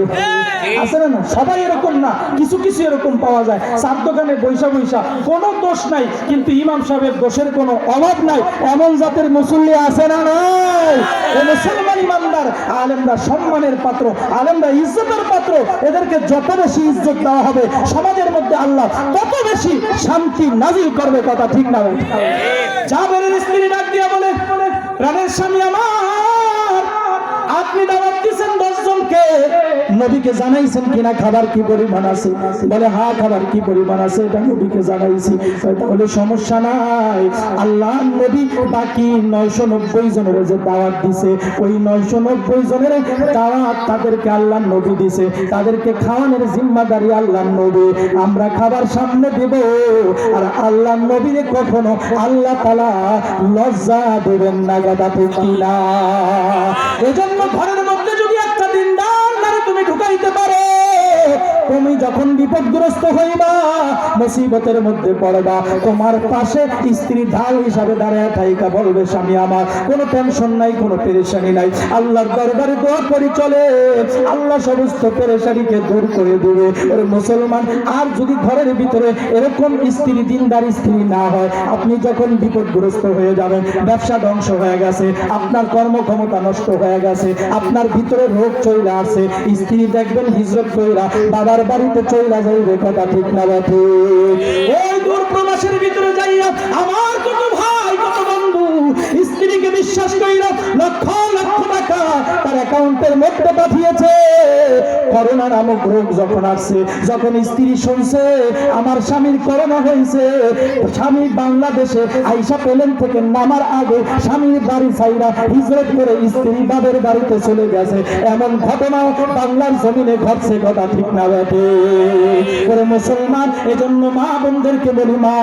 আছে না? সবাই এরকম না, কিছু কিছু এরকম পাওয়া যায়। চার দোকানে বৈশা বৈশা কোনো দোষ নাই, কিন্তু ইমাম সাহেবের দোষের কোনো অভাব নাই, এমন জাতের মুসল্লি আছে না নাই? মুসলমান ইমানদার আলেমরা সম্মানের পাত্র, আলেমরা ইজ্জতের পাত্র। এদেরকে যত বেশি ইজ্জত দেওয়া হবে, সমাজের মধ্যে আল্লাহ তত বেশি শান্তি নাজিল করবে, কথা ঠিক না? জাবেরের স্ত্রী ডাক দিয়া বলে, প্রাণের স্বামী আমার, আপনি দাওয়াত দিয়েছেন 10 জনকে, নবীকে জানাইছেন কিনা খাবার কি পরিমাণ আছে? বলে হ্যাঁ, খাবার কি পরিমাণ আছে এটা নবীকে জানাইছি। তাহলে সমস্যা নাই। আল্লাহ নবী বাকি 990 জনের যে দাওয়াত দিছে, ওই 990 জনের দাওয়াত তাদেরকে আল্লাহ নবী দিছে, তাদেরকে খাওয়ানোর জিম্মাদারি আল্লাহ নবী। আমরা খাবার সামনে দেব, আর আল্লাহ নবীর কখনো আল্লাহ তাআলা লজ্জা দেবেন না, কথা ঠিক কিনা? এজন্য ঘরের মধ্যে যদি একটা দিনদার নারী তুমি ঢুকাইতে পারো, তুমি যখন বিপদগ্রস্ত হইবা, মুসিবতের মধ্যে পড়বা, তোমার পাশে স্ত্রী ঢাল হিসাবে দাঁড়ায় থাইকা বলবে, স্বামী আমার কোনো টেনশন নাই, কোনো পেরেশানি নাই, আল্লাহর দরবারে দোয়া করি চলে, আল্লাহ সমস্ত পেরেশানিকে দূর করে দেবে। ওরে মুসলমান, আর যদি ঘরের ভিতরে এরকম স্ত্রী, দিনদার স্ত্রী না হয়, আপনি যখন বিপদগ্রস্ত হয়ে যাবেন, ব্যবসা ধ্বংস হয়ে গেছে, আপনার কর্মক্ষমতা নষ্ট হয়ে গেছে, আপনার ভিতরে রোগ চলে আসছে, স্ত্রী দেখবেন হিজরত কইরা বাবার বাড়িতে চলে যাইবে, কথা ঠিক না? বাকি ওই দূর প্রবাসের ভিতরে যাইয়া আমার কত ভাই, কত বন্ধু স্ত্রীকে বিশ্বাস কইরা লক্ষ লক্ষ টাকা তার অ্যাকাউন্টের মধ্যে পাঠিয়েছে, করোনা নামক রোগ যখন আসছে, যখন স্ত্রী শুনছে আমার স্বামীর করোনা হয়েছে, স্বামী বাংলাদেশে আইসা প্লেন থেকে নামার আগে স্বামীর বাড়ি ছাইরা হিজরত করে স্ত্রী বাবার বাড়িতে চলে গেছে, এমন ঘটনা বাংলার জমিনে ঘটছে। কথা ঠিক না বেটে? করে মুসলমান, এজন্য মা বোনদেরকে বলি, মা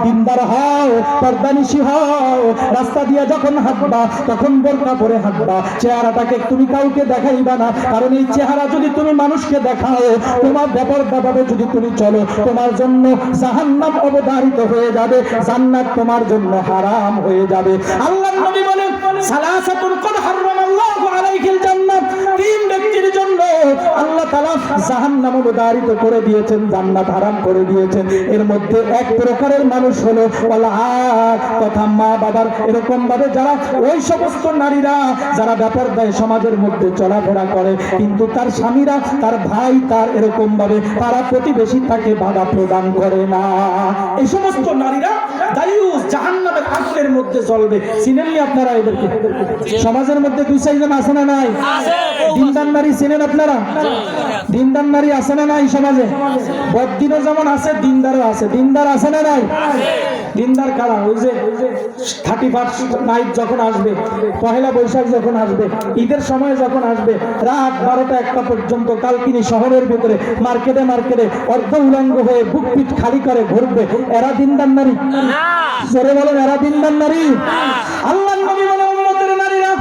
দিনদার হও, পর্দানিশী হও, রাস্তা দিয়ে যখন হাঁটবা তখন বোরকা পরে হাঁটবা, চেহারাটাকে তুমি কাউকে দেখাইবা না, কারণ এই চেহারা যদি তুমি মানুষকে দেখাও, তোমার ব্যাপারে যদি তুমি চলো, তোমার জন্য জাহান্নাম অবধারিত হয়ে যাবে, জান্নাত তোমার জন্য হারাম হয়ে যাবে। আল্লাহর নবী বলেন, সালাসাতুন ক্বাদ হারামাল্লাহু আলাইহিল জান্নাত, তিন ব্যক্তির জন্য আল্লাহ তাআলা জাহান্নাম অবধারিত করে দিয়েছেন, জান্নাত হারাম করে দিয়েছেন। এর মধ্যে এক প্রকারের মানুষ হলো তথা মা বাবার এরকম ভাবে যারা, ওই সমস্ত নারীরা যারা ব্যাপার দেয় সমাজের মধ্যে চলাফেরা করে, কিন্তু তার স্বামীরা, তার ভাই, তার এরকম ভাবে তারা প্রতিবেশী তাকে বাধা প্রদান করে না। এই সমস্ত নারীরা দায়ুস জাহান্নামের আগুনের মধ্যে জ্বলবে। চিনেননি আপনারা এদেরকে? সমাজের মধ্যে দুই চারজন আছে না নাই? দিনদার নারী চিনেন আপনারা? দিনদার নারী আছে না নাই সমাজে? বদ্দিনও যেমন আছে, দিনদারও আছে। দিনদার আছে না নাই? দিনদার কারা? ওই যে 31st নাইট যখন আসবে, পহেলা বৈশাখ যখন আসবে, ঈদের সময় যখন আসবে, রাত 12টা-1টা পর্যন্ত কালকিনি শহরের ভিতরে মার্কেটে মার্কেটে অর্ধ উলঙ্গ হয়ে বুক পিঠ খালি করে ঘুরবে, এরা দিনদার নারী? জোরে বলেন, এরা দিনদার নারী? আল্লাহর নবী বলেন, উম্মতের নারীরা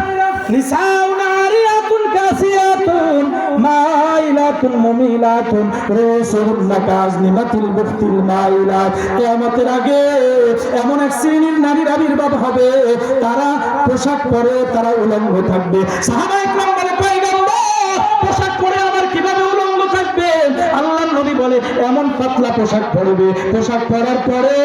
নিসাউন আরিয়াতুন কাসিয়াতুন মাইলাতুন মুমিলাতুন রুসুহুন্না কাজনিমাতিল বুখতিল মাইলাত। কিয়ামতের আগে এমন এক শ্রেণীর নারীর আবির্ভাব হবে, তারা পোশাক পরে তারা উলঙ্গ থাকবে। সাহাবায়ে কেরাম বলে, পয়গম্বর পোশাক পরে আবার কিভাবে উলঙ্গ থাকবে? আল্লাহর নবী বলে, এমন পাতলা পোশাক পরবে, পোশাক পরার পরে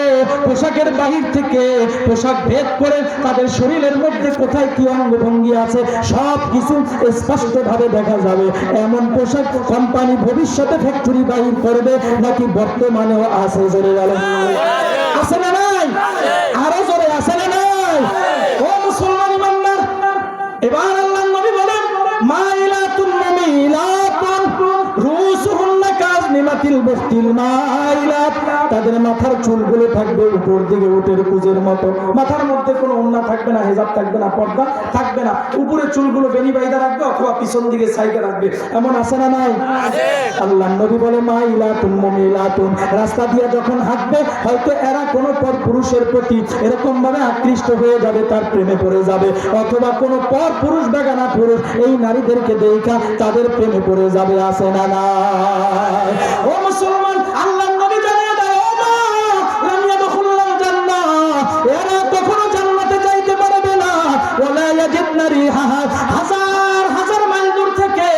পোশাকের বাহির থেকে পোশাক ভেদ করে তাদের শরীরের মধ্যে কোথায় কি অঙ্গভঙ্গি আছে সব কিছু স্পষ্ট ভাবে দেখা যাবে। এমন পোশাক কোম্পানি ভবিষ্যতে ফ্যাক্টরি বাহির করবে, নাকি বর্তমানেও আছে? জোরে বলেন, আছে না নাই? আরো জোরে, আছে না নাই? ও মুসলমান ইমানদার, এবার আল্লাহর নবী বলেন, মাইলাতুন মুমিলাতুন রুসুহুন্না কাজনিমাতিল বুখতিল মাইলাত। তাদের মাথার চুলগুলো থাকবে উপর দিকে উটের কুজের মতো, মাথার মধ্যে কোনো ওড়না থাকবে না, হিজাব থাকবে না, পর্দা থাকবে না, উপরে চুলগুলো বেনি বাইদা রাখবে অথবা পিছন দিকে সাইকে রাখবে। এমন আছে না নাই? আল্লাহর নবী বলে, মাইলাতুন মুমিলাতুন, রাস্তা দিয়ে যখন হাঁটবে হয়তো এরা কোনো পর পুরুষের প্রতি এরকম ভাবে আকৃষ্ট হয়ে যাবে, তার প্রেমে পড়ে যাবে, অথবা কোনো পর পুরুষ বেগানা পুরুষ এই নারীদেরকে দেখা তাদের প্রেমে পড়ে যাবে। আছে না নাই? ও মুসলমান, আল্লাহর নবী জানিয়ে দেয়, ও মা, লাম ইয়াদখুলুল জান্নাহ, এরা কখনো জান্নাতে যাইতে পারবে না। ওয়ালা ইয়াজিদনা রিহাহা, হাজার হাজার মাইল দূর থেকে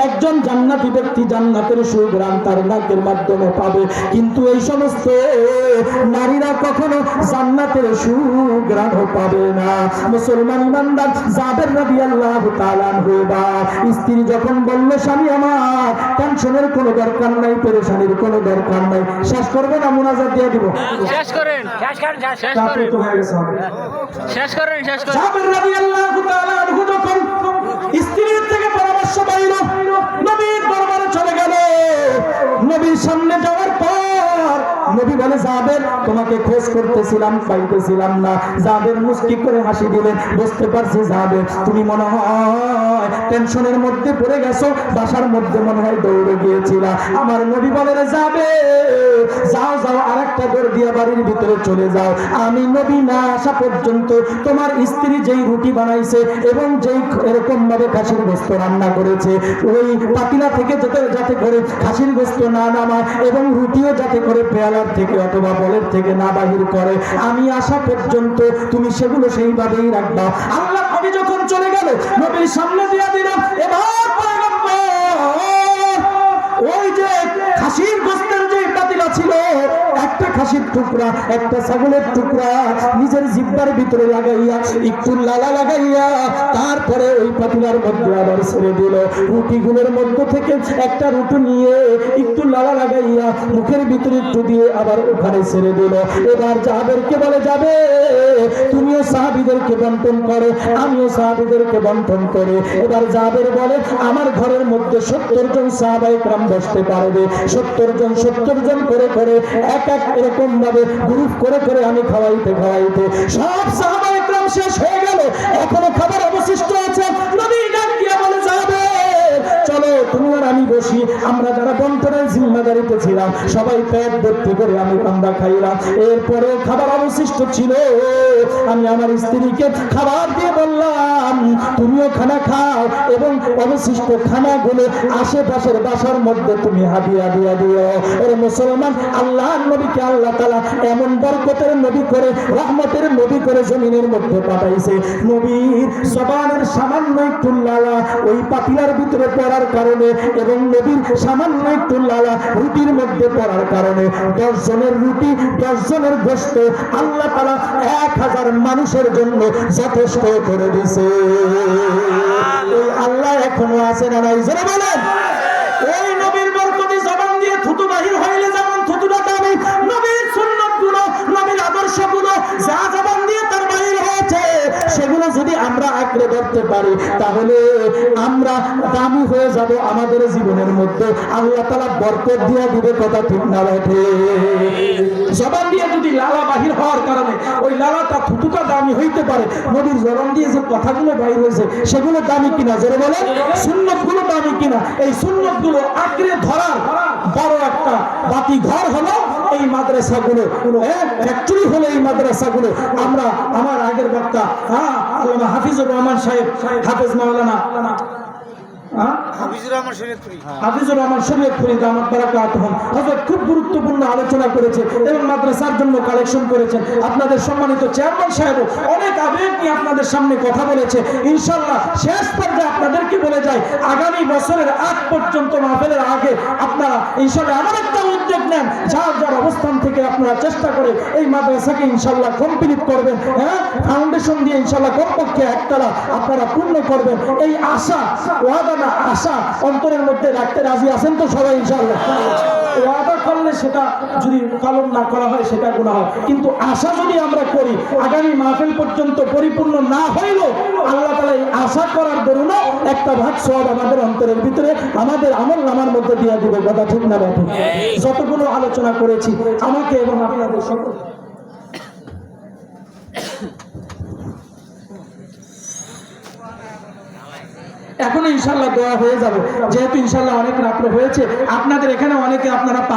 একজন জান্নাতি ব্যক্তি জান্নাতের সুঘ্রাণ তার নাকের মাধ্যমে পাবে, কিন্তু এই সমস্ত নারীরা কখনো জান্নাতের সুঘ্রাণ পাবে না। মুসলমান ইমানদার, জাবের রাদিয়াল্লাহু তাআলা আনহু স্ত্রী যখন বলল, স্বামী আমার টেনশনের কোনো দরকার নাই, পেরেশানির কোনো দরকার নাই, শেষ করবে না মুনাজাত দিয়ে দিব? শেষ করেন, শেষ করেন, শেষ করেন, শেষ করেন, শেষ করেন। জাবের রাদিয়াল্লাহু তাআলা আনহু যখন স্ত্রীর থেকে পরামর্শ পাইল, নবীর দরবারে চলে গেল। নবীর সামনে যাওয়ার পর নবী বলে, জাবের তোমাকে খোঁজ করতেছিলাম, পাইতেছিলাম না। জাবের মুস্কি করে হাসি দিলেন, বুঝতে পারছি জাবের তুমি মনে হয় টেনশনের মধ্যে পড়ে গেছো, বাসার মধ্যে মনে হয় দৌড়ে গিয়েছিলা। আমার নবী বলে, যাবে যাও যাও, আরেকটা ঘর দিয়ে বাড়ির ভিতরে চলে যাও, আমি নবী না আসা পর্যন্ত তোমার স্ত্রী যেই রুটি বানাইছে এবং যেই এরকম ভাবে খাসির গোস্ত রান্না করেছে, ওই পাতিলা থেকে যাতে করে খাসির গোস্ত না নামায় এবং রুটিও যাতে করে পেয়ালার থেকে অথবা বলের থেকে না বাহির করে, আমি আসা পর্যন্ত তুমি সেগুলো সেইভাবেই রাখবা। আল্লাহ নবী যখন চলে গেল, নবীর সামনে দিয়ে দিলাম, এবার পয়গম্বর ওই যে খাসির গোস্তের যে পাতিলা ছিল, একটা খাসির টুকরা, একটা ছাগলের টুকরা নিজের জিহ্বার ভিতরে লাগাইয়া একটু লালা লাগাইয়া তারপরে ওই পাতিলার মধ্যে আবার ছেড়ে দিল। রুটিগুলোর মধ্যে থেকে একটা রুটি নিয়ে একটু লালা লাগাইয়া মুখের ভিতরে একটু দিয়ে আবার ওখানে ছেড়ে দিল। এবার যাদেরকে বলে যাবে তুমিও সাহাবীদেরকে বন্টন করো, আমিও সাহাবীদেরকে বন্টন করে। এবার যাবের বলে আমার ঘরের মধ্যে 70 জন সাহাবায়ে কেরাম বসতে পারবে, 70 জন করে করে এক এক এরকম ভাবে গ্রুপ করে করে আমি খাওয়াইতে খাওয়াইতে সব সাহাবায়ে কেরাম শেষ হয়ে গেল। এখনো খাবার অবশিষ্ট আছে। নবী ডাক দিয়ে বলে যাবে চলো তুমি আর আমি বসি। আমরা যারা বন্টনের জিম্মাদারিতে ছিলাম সবাই পেট ভর্তি করে আমি আমরা খাইলাম। এরপরে খাবার অবশিষ্ট ছিল, আমি আমার স্ত্রীকে খাবার দিয়ে বললাম তুমিও খানা খাও এবং অবশিষ্ট খানাগুলো আশেপাশের বাসার মধ্যে তুমি হাদিয়া দিয়া দিও। ওরে মুসলমান, আল্লাহর নবীকে আল্লাহ তাআলা এমন বরকতের নবী করে, রহমতের নবী করে জমিনের মধ্যে পাঠাইছে। নবীর জবানের সামান্য একটু লালা ওই পাতিলার ভিতরে পড়ার কারণে এবং নবীর সামান্য একটু লালা রুটির মধ্যে পড়ার কারণে 10 জনের রুটি 10 জনের গোশত আল্লাহ তাআলা 1000 মানুষের জন্য যথেষ্ট করে দিয়েছে। ওই আল্লাহ এখনো আছে না নাই জোরে বলেন। ওই নবীর বরকতে জবান দিয়ে থুতু বাহির হইলে যেমন থুতুটা দামি, নবীর সুন্নাতগুলো নবীর আদর্শগুলো যা জবান দিয়ে তার বাহির হয়েছে সেগুলো যদি আমরা আঁকড়ে ধরতে পারি তাহলে আমরা দামি হয়ে যাব আমাদের জীবনের মধ্যে। আল্লাহ তাআলা বরকত দিয়ে দিবে, কথা ঠিক না বটে? জবান দিয়ে যদি লালা বাহির হওয়ার কারণে ওই লালাটা থুতুটা দামি হইতে পারে, নবীর জবান দিয়ে যে কথাগুলো বাহির হয়েছে সেগুলো দামি কিনা জোরে বলেন। সুন্নতগুলো দামি কিনা? এই সুন্নতগুলো আঁকড়ে ধরার বড় একটা বাতি ঘর হলো এই মাদ্রাসাগুলো, ফ্যাক্টরি হলো এই মাদ্রাসাগুলো। আমরা আমার আগের বক্তা আল্লামা হাফিজুর রহমান সাহেব, হাফেজ মাওলানা হাফিজুর রহমান শরীয়তপুরী দামাত বারাকাতুহুম হযরত খুব গুরুত্বপূর্ণ আলোচনা করেছে এবং মাদ্রাসার জন্য কালেকশন করেছেন। আপনাদের সম্মানিত চেয়ারম্যান সাহেব অনেক আবেগ নিয়ে আপনাদের সামনে কথা বলেছে। ইনশাআল্লাহ শেষ পর্যায়ে আপনাদেরকে বলে যায় আগামী বছরের আগ পর্যন্ত মাহফিলের আগে আপনারা ইনশাআল্লাহ এমন একটা উদ্যোগ নেন যার যার অবস্থান থেকে আপনারা চেষ্টা করে এই মাদ্রাসাকে ইনশাআল্লাহ কমপ্লিট করবেন। ফাউন্ডেশন দিয়ে ইনশাআল্লাহ কমপক্ষে একতলা আপনারা পূর্ণ করবেন। এই আশা ওয়াদা না আশা অন্তরের মধ্যে রাখতে রাজি আছেন তো সবাই ইনশাআল্লাহ? ওয়াদা করলে সেটা যদি পালন না করা হয় সেটা গুনাহ হয়, কিন্তু আশা যদি আমরা করি আগামী মাহফিল পর্যন্ত পরিপূর্ণ না হইলেও আল্লাহ তাআলা এই আশা করার দরুন একটা ভাগ সওয়াব আমাদের অন্তরের ভিতরে আমাদের আমল নামার মধ্যে দিয়ে দিবে, কথা ঠিক না বটে? যতগুলো আলোচনা করেছি আমাকে এবং আপনাদের সকল এখন ইনশাআল্লাহ দোয়া হয়ে যাবে। যেহেতু ইনশাআল্লাহ অনেক রাত্র হয়েছে, আপনাদের এখানে অনেকে আপনারা